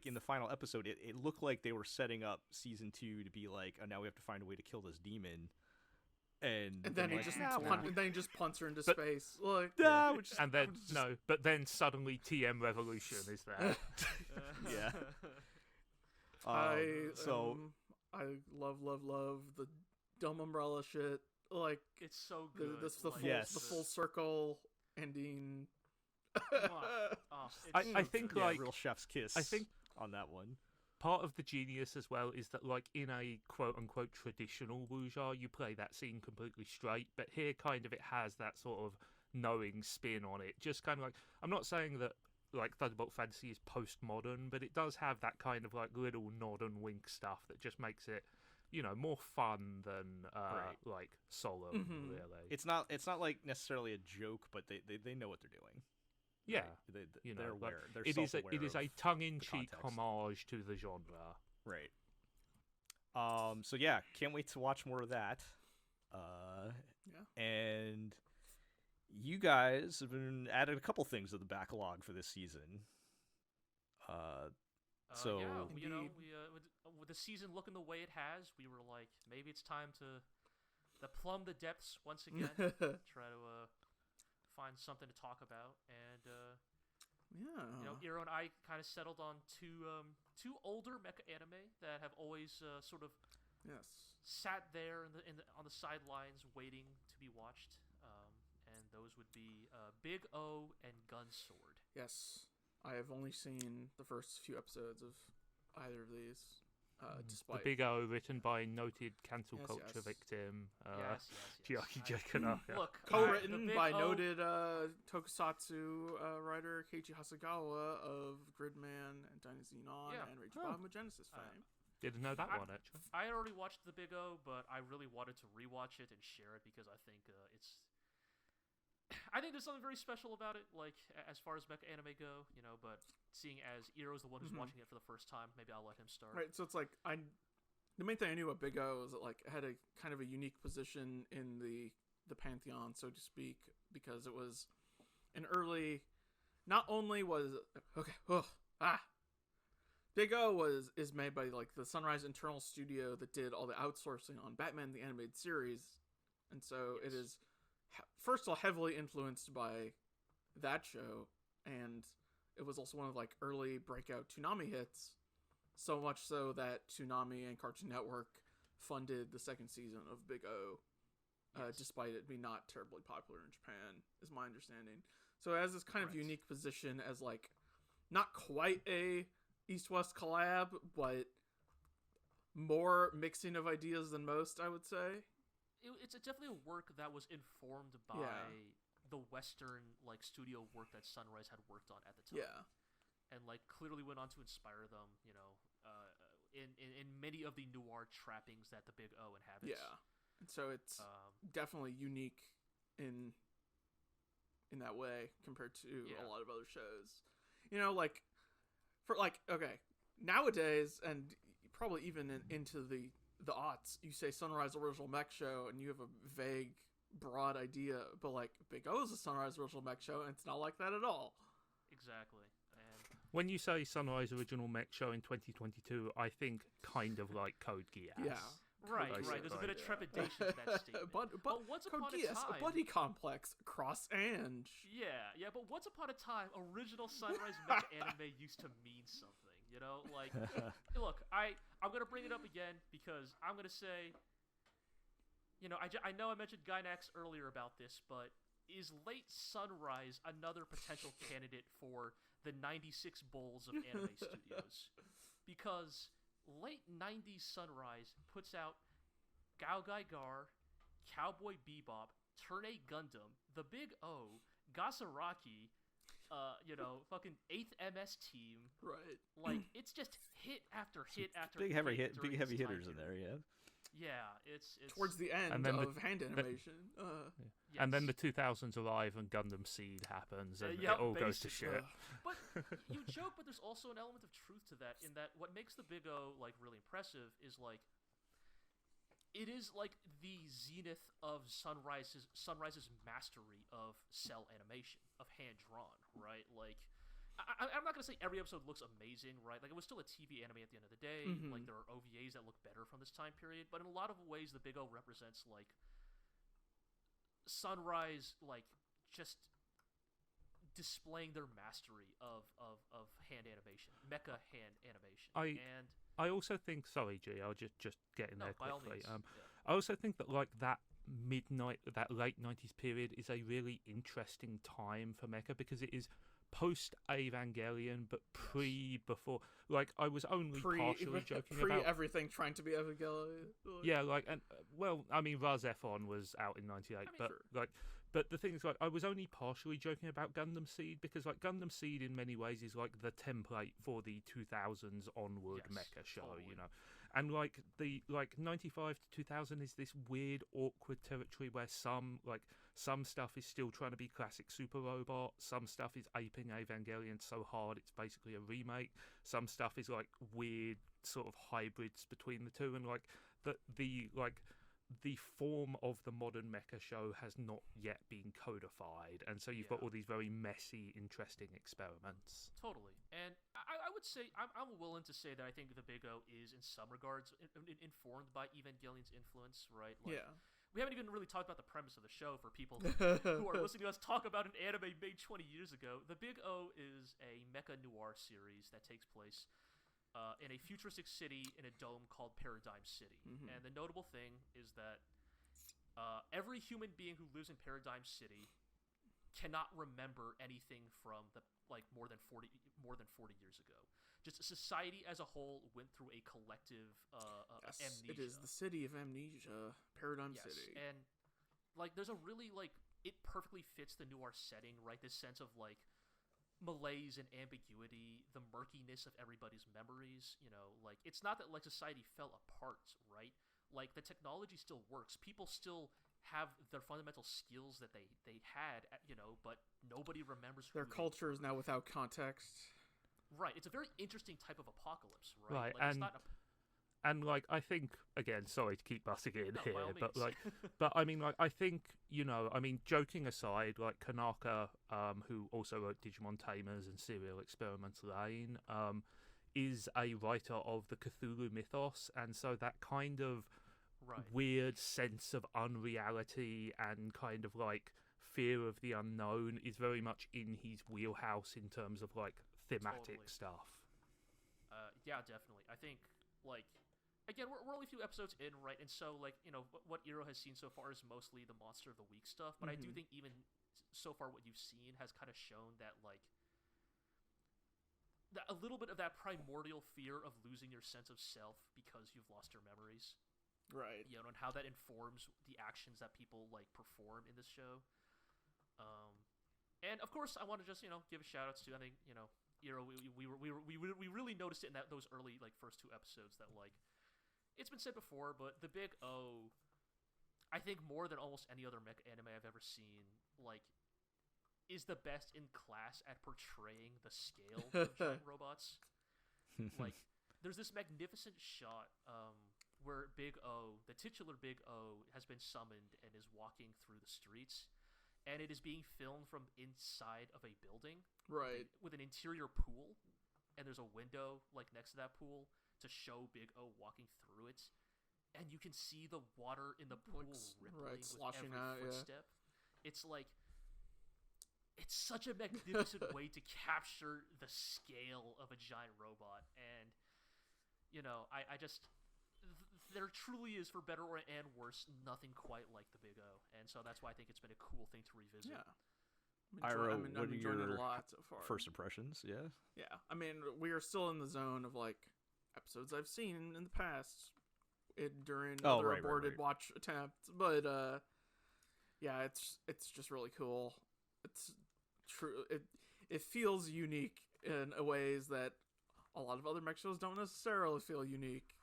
In the final episode, it looked like they were setting up season 2 to be like, oh, now we have to find a way to kill this demon. And then he like, just punts her into space. Like, but then suddenly TM Revolution is there. Yeah. I love the dumb umbrella shit. Like it's so good. The full circle ending. I think like real chef's kiss. I think on that one. Part of the genius as well is that, like, in a quote-unquote traditional wuxia, you play that scene completely straight, but here kind of it has that sort of knowing spin on it. Just kind of like, I'm not saying that, like, Thunderbolt Fantasy is postmodern, but it does have that kind of, like, little nod and wink stuff that just makes it, more fun than, like, Solemn, really. It's not, like, necessarily a joke, but they know what they're doing. Yeah, they're aware. They're it is a tongue-in-cheek context. homage to the genre. Right. So yeah, can't wait to watch more of that. And you guys have been added a couple things to the backlog for this season. With the season looking the way it has, we were like, maybe it's time to plumb the depths once again. Try to find something to talk about, and Iro and I kind of settled on two older mecha anime that have always sort of sat there on the sidelines waiting to be watched, and those would be Big O and Gun Sword. Yes. I have only seen the first few episodes of either of these. Despite the Big O, written by noted cancel culture victim Chiaki Jakanaka. Look, co-written by noted tokusatsu writer Keiichi Hasegawa of Gridman and Dinosaurs and Rage Bomb with Genesis fame. Didn't know that one, actually. I had already watched the Big O, but I really wanted to rewatch it and share it because I think I think there's something very special about it, like, as far as mecha anime go, you know, but seeing as Eero's the one who's watching it for the first time, maybe I'll let him start. Right, so it's like, the main thing I knew about Big O is that, like, it had a kind of a unique position in the pantheon, so to speak, because it was an early, not only was, Big O is made by, like, the Sunrise Internal Studio that did all the outsourcing on Batman the Animated Series, and so it is, first of all, heavily influenced by that show, and it was also one of, like, early breakout Toonami hits, so much so that Toonami and Cartoon Network funded the second season of Big O, despite it being not terribly popular in Japan, is my understanding. So it has this kind of unique position as, like, not quite a East-West collab, but more mixing of ideas than most, I would say. It's definitely a work that was informed by the Western, like, studio work that Sunrise had worked on at the time. Yeah. And, like, clearly went on to inspire them, you know, in many of the noir trappings that the Big O inhabits. Yeah. And so it's definitely unique in that way compared to a lot of other shows. You know, like, for, like, okay, nowadays, and probably even into the aughts, you say Sunrise Original Mech Show, and you have a vague, broad idea, but, like, Big O is a Sunrise Original Mech Show, and it's not like that at all. Exactly. And when you say Sunrise Original Mech Show in 2022, I think kind of like Code Geass. Yeah. Right. There's a bit of trepidation to that statement. But once upon a time, a buddy complex across Ange. Yeah, but once upon a time, original Sunrise Mech anime used to mean something. You know, like, look, I'm gonna bring it up again because I'm gonna say, you know, I know I mentioned Gainax earlier about this, but is Late Sunrise another potential candidate for the 96 Bulls of anime studios? Because late 90s Sunrise puts out Zenkaiger, Cowboy Bebop, Turn A Gundam, The Big O, Gasaraki, you know, fucking 8th MS Team. Right. Like, it's just hit after hit after big hit. big heavy hitters in there, yeah. Yeah, it's towards the end of hand animation. Yes. And then the 2000s arrive and Gundam Seed happens and it all goes to shit. But you joke, but there's also an element of truth to that, in that what makes the Big O, like, really impressive is, like, it is, like, the zenith of Sunrise's mastery of cell animation, of hand-drawn, right? Like, I'm not going to say every episode looks amazing, right? Like, it was still a TV anime at the end of the day. Mm-hmm. Like, there are OVAs that look better from this time period. But in a lot of ways, the Big O represents, like, Sunrise, like, just displaying their mastery of hand animation, mecha hand animation. I also think, sorry, G, I'll just get in there quickly. By all means, I also think that, like, that late 90s period is a really interesting time for mecha because it is post Evangelion, but before. Like, I was only partially joking about everything trying to be Evangelion. Yeah, like, and well, I mean, Raz Ephon was out in '98, but the thing is, like, I was only partially joking about Gundam Seed because, like, Gundam Seed in many ways is like the template for the 2000s onward mecha show, totally. You know. And, like, the 95 to 2000 is this weird, awkward territory where some stuff is still trying to be classic Super Robot, some stuff is aping Evangelion so hard it's basically a remake, some stuff is, like, weird sort of hybrids between the two, and, like, the form of the modern mecha show has not yet been codified, and so you've got all these very messy, interesting experiments. Totally. And I would say, I'm willing to say that I think the Big O is, in some regards, informed by Evangelion's influence, right? Like, we haven't even really talked about the premise of the show for people who are listening to us talk about an anime made 20 years ago. The Big O is a mecha noir series that takes place in a futuristic city in a dome called Paradigm City. Mm-hmm. And the notable thing is that every human being who lives in Paradigm City cannot remember anything from the, like, more than more than 40 years ago. Just society as a whole went through a collective Yes, amnesia. it is the city of amnesia, Paradigm City. And like, there's a really like, it perfectly fits the noir setting, right? This sense of like malaise and ambiguity, the murkiness of everybody's memories. You know, like, it's not that like society fell apart, right? Like, the technology still works. People still have their fundamental skills that they had, you know, but nobody remembers who Their culture is now without context. Right. It's a very interesting type of apocalypse, right? Right, Like, it's not and like, I think, again, sorry to keep butting in No, here, by all but means. like, but I mean, like, I think, you know, I mean, joking aside, like Kanaka, who also wrote Digimon Tamers and Serial Experimental Lane, is a writer of the Cthulhu mythos, and so that kind of right. weird sense of unreality and kind of like fear of the unknown is very much in his wheelhouse in terms of like thematic Totally. stuff. Yeah, definitely. I think, like, again, we're only a few episodes in, right? And so, like, you know, what Iro has seen so far is mostly the Monster of the Week stuff, but I do think even so far what you've seen has kind of shown that, like, a little bit of that primordial fear of losing your sense of self because you've lost your memories. Right. You know, and how that informs the actions that people, like, perform in this show. And, of course, I want to just, you know, give a shout-outs to, I think, you know, Iro, we really noticed it in those early, like, first 2 episodes that, like, it's been said before, but the Big O, I think more than almost any other mecha anime I've ever seen, like, is the best in class at portraying the scale of giant robots. Like, there's this magnificent shot where Big O, the titular Big O, has been summoned and is walking through the streets, and it is being filmed from inside of a building, right, with an interior pool, and there's a window like next to that pool to show Big O walking through it, and you can see the water in the pool rippling with every footstep. Yeah. It's like, it's such a magnificent way to capture the scale of a giant robot, and you know, I just, there truly is, for better and worse, nothing quite like the Big O, and so that's why I think it's been a cool thing to revisit. Yeah. Iro, what are enjoying your it a lot so far. first impressions? Yeah. Yeah, I mean, we are still in the zone of like episodes I've seen in the past during other aborted watch attempts, but yeah, it's just really cool. It's true. It feels unique in a ways that a lot of other mech shows don't necessarily feel unique.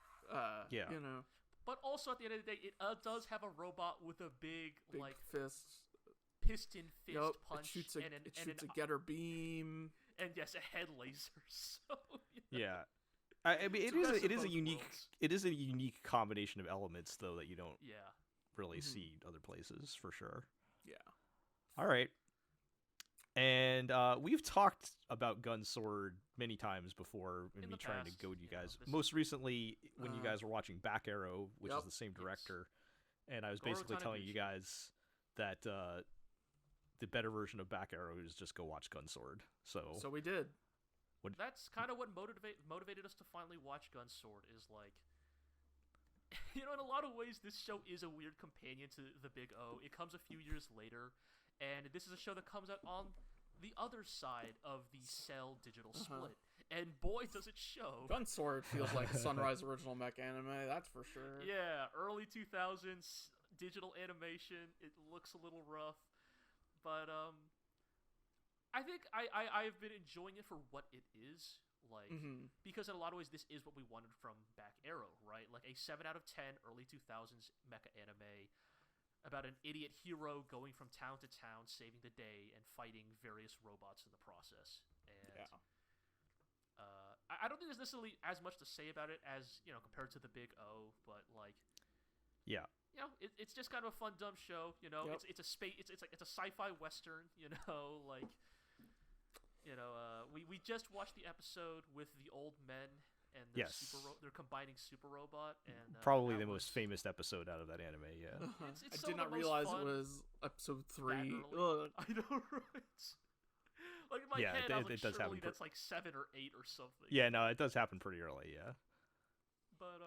Yeah. You know. But also, at the end of the day, it does have a robot with a big like fist. Piston fist punch. It shoots a getter beam. And yes, a head laser. So, you know. Yeah. I mean, it is a unique combination of elements, though, that you don't really see other places, for sure. Yeah. All right. And we've talked about Gunsword many times before, and me trying to goad you guys. Most recently, when you guys were watching Back Arrow, which is the same director, and I was basically telling you guys that the better version of Back Arrow is just go watch Gunsword. So we did. That's kind of what motivated us to finally watch Gunsword, is like, you know, in a lot of ways, this show is a weird companion to the Big O. It comes a few years later, and this is a show that comes out on the other side of the Cell digital split. And boy, does it show. Gunsword feels like a Sunrise original mech anime, that's for sure. Yeah, early 2000s digital animation. It looks a little rough, but I think I've been enjoying it for what it is, like, because in a lot of ways this is what we wanted from Back Arrow, right? Like a 7 out of 10 early 2000s mecha anime about an idiot hero going from town to town, saving the day, and fighting various robots in the process. And I don't think there's necessarily as much to say about it as, you know, compared to the Big O, but like, yeah, you know, it's just kind of a fun, dumb show. You know, it's a sci-fi western. You know, like, you know, we just watched the episode with the old men and their they're combining Super Robot, and probably the most famous episode out of that anime. Yeah, it's I did not realize it was episode 3. I know, right? Like in my head, I was like, surely that's like 7 or 8 or something. Yeah, no, it does happen pretty early. Yeah, but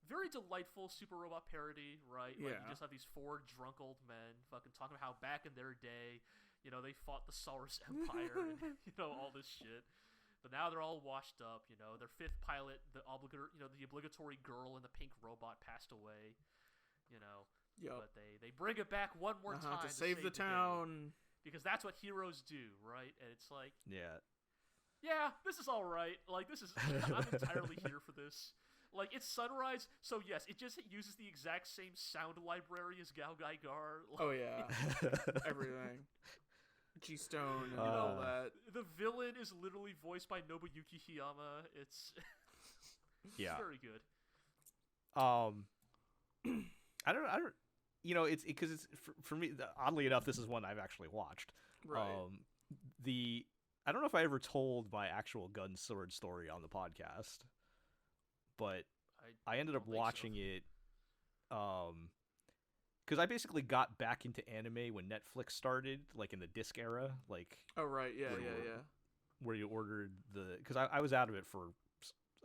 very delightful Super Robot parody, right? Like, you just have these 4 drunk old men fucking talking about how back in their day You know, they fought the Saurus Empire and, you know, all this shit. But now they're all washed up, you know. Their fifth pilot, the obligatory girl and the pink robot passed away, you know. Yep. But they bring it back one more time to save the town. Because that's what heroes do, right? And it's like, yeah, this is all right. Like, this is, I'm entirely here for this. Like, it's Sunrise, so yes, it just uses the exact same sound library as Zenkaiger. Like, oh yeah, everything. G-Stone and all that. The villain is literally voiced by Nobuyuki Hiyama. It's very good. I don't. You know, it's because it's for me. Oddly enough, this is one I've actually watched. Right. I don't know if I ever told my actual gun sword story on the podcast, but I ended up watching it. Because I basically got back into anime when Netflix started, like in the disc era, like. Oh right, yeah. Where you ordered because I was out of it for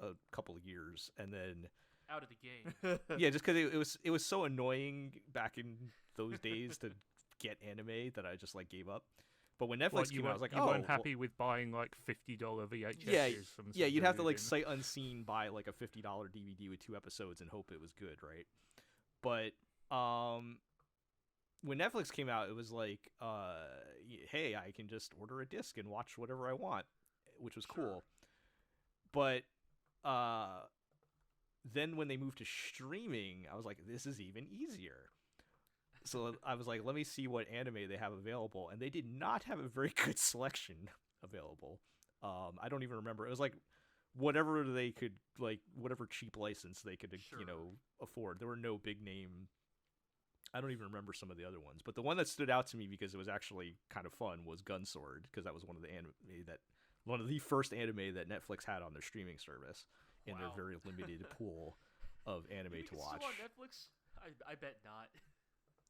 a couple of years, and then out of the game. Yeah, just because it was so annoying back in those days to get anime that I just like gave up. But when Netflix came out, I was like, you weren't happy with buying like $50 VHSs from yeah, you'd have to like sight unseen buy like a $50 DVD with 2 episodes and hope it was good, right? But when Netflix came out, it was like, hey, I can just order a disc and watch whatever I want, which was cool. But then when they moved to streaming, I was like, this is even easier. So I was like, let me see what anime they have available, and they did not have a very good selection available. I don't even remember. It was like whatever they could, like whatever cheap license they could, you know, afford. There were no big name. I don't even remember some of the other ones, but the one that stood out to me because it was actually kind of fun was Gunsword, because that was one of the first anime that Netflix had on their streaming service in their very limited pool of anime to watch. Still on Netflix? I bet not.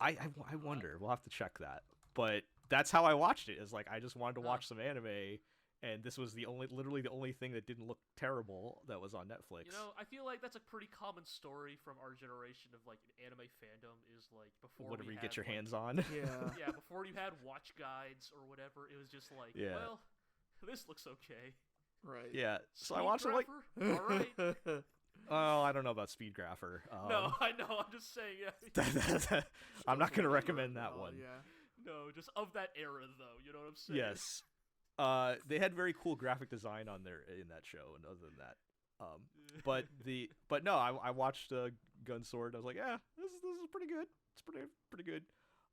I wonder. We'll have to check that. But that's how I watched it. Is like I just wanted to watch some anime, and this was literally the only thing that didn't look terrible that was on Netflix. You know, I feel like that's a pretty common story from our generation of like anime fandom is like before whatever you get your like, hands on. Yeah. Before you had watch guides or whatever, it was just like, well, this looks okay. Right. Yeah. So I watched it like, all right. Oh, I don't know about Speedgrapher. No, I know. I'm just saying. Yeah. I'm not going to recommend that one. Yeah. No, just of that era, though. You know what I'm saying? Yes. They had very cool graphic design on there in that show, and other than that, but no, I watched Gunsword. I was like, yeah, this is pretty good. It's pretty good.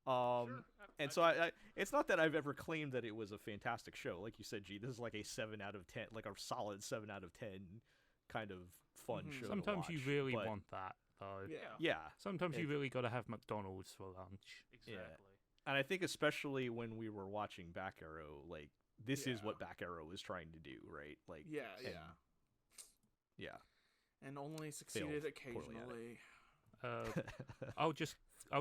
Sure. And so I it's not that I've ever claimed that it was a fantastic show. Like you said, G, this is like a 7 out of 10, like a solid 7 out of 10 kind of fun show. Sometimes to watch, you really want that, though. Yeah. Sometimes you really got to have McDonald's for lunch. Exactly. Yeah. And I think especially when we were watching Back Arrow, like this is what Back Arrow was trying to do, right? Like and only succeeded occasionally. I'll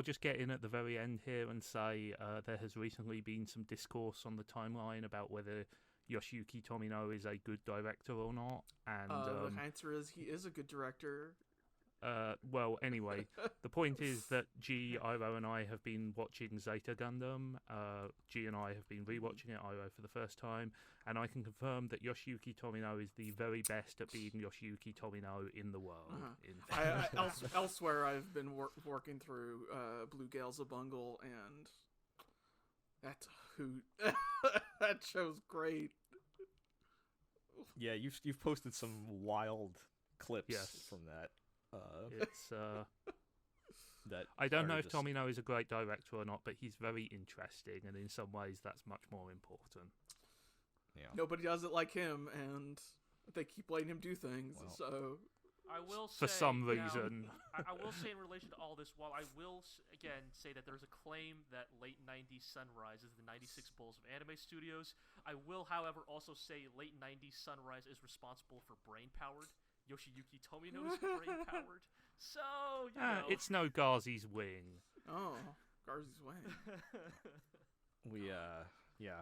just get in at the very end here and say there has recently been some discourse on the timeline about whether Yoshiyuki Tomino is a good director or not, and the answer is he is a good director. Well, anyway, the point is that G, Iroh, and I have been watching Zeta Gundam. G and I have been rewatching it, Iroh for the first time, and I can confirm that Yoshiyuki Tomino is the very best at being Yoshiyuki Tomino in the world. Elsewhere, I've been working through Blue Gale's a Bungle, and that's a hoot. That show's great. Yeah, you've posted some wild clips from that. It's that I don't know if Tomino is a great director or not, but he's very interesting, and in some ways that's much more important. Yeah. Nobody does it like him, and they keep letting him do things. So I will say, for some reason, I will say in relation to all this, while I will again say that there's a claim that late 90s Sunrise is the 96 Bulls of anime studios, I will, however, also say late 90s Sunrise is responsible for brain powered. Yoshiyuki Tomino is brain powered, so you know. It's no Gazi's wing. Oh, Gazi's wing.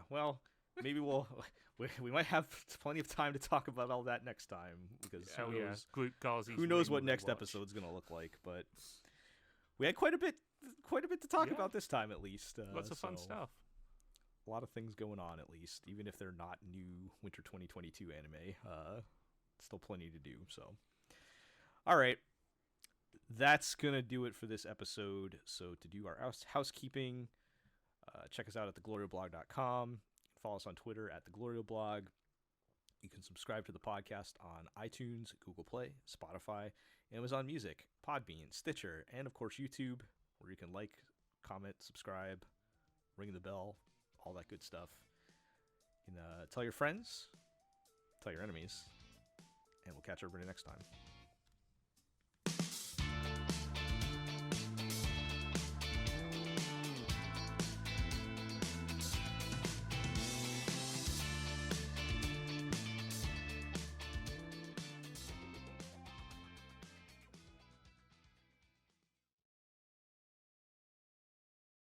Well, maybe we might have plenty of time to talk about all that next time, because who knows what next episode's gonna look like. But we had quite a bit to talk about this time, at least. Lots of fun stuff. a lot of things going on, at least, even if they're not new Winter 2022 anime. Still plenty to do. So, all right, that's gonna do it for this episode. So to do our housekeeping, check us out at theglorioblog.com. Follow us on Twitter at theglorioblog. You can subscribe to the podcast on iTunes, Google Play, Spotify, Amazon Music, Podbean, Stitcher, and of course YouTube, where you can like, comment, subscribe, ring the bell, all that good stuff. You can tell your friends, tell your enemies, and we'll catch everybody next time.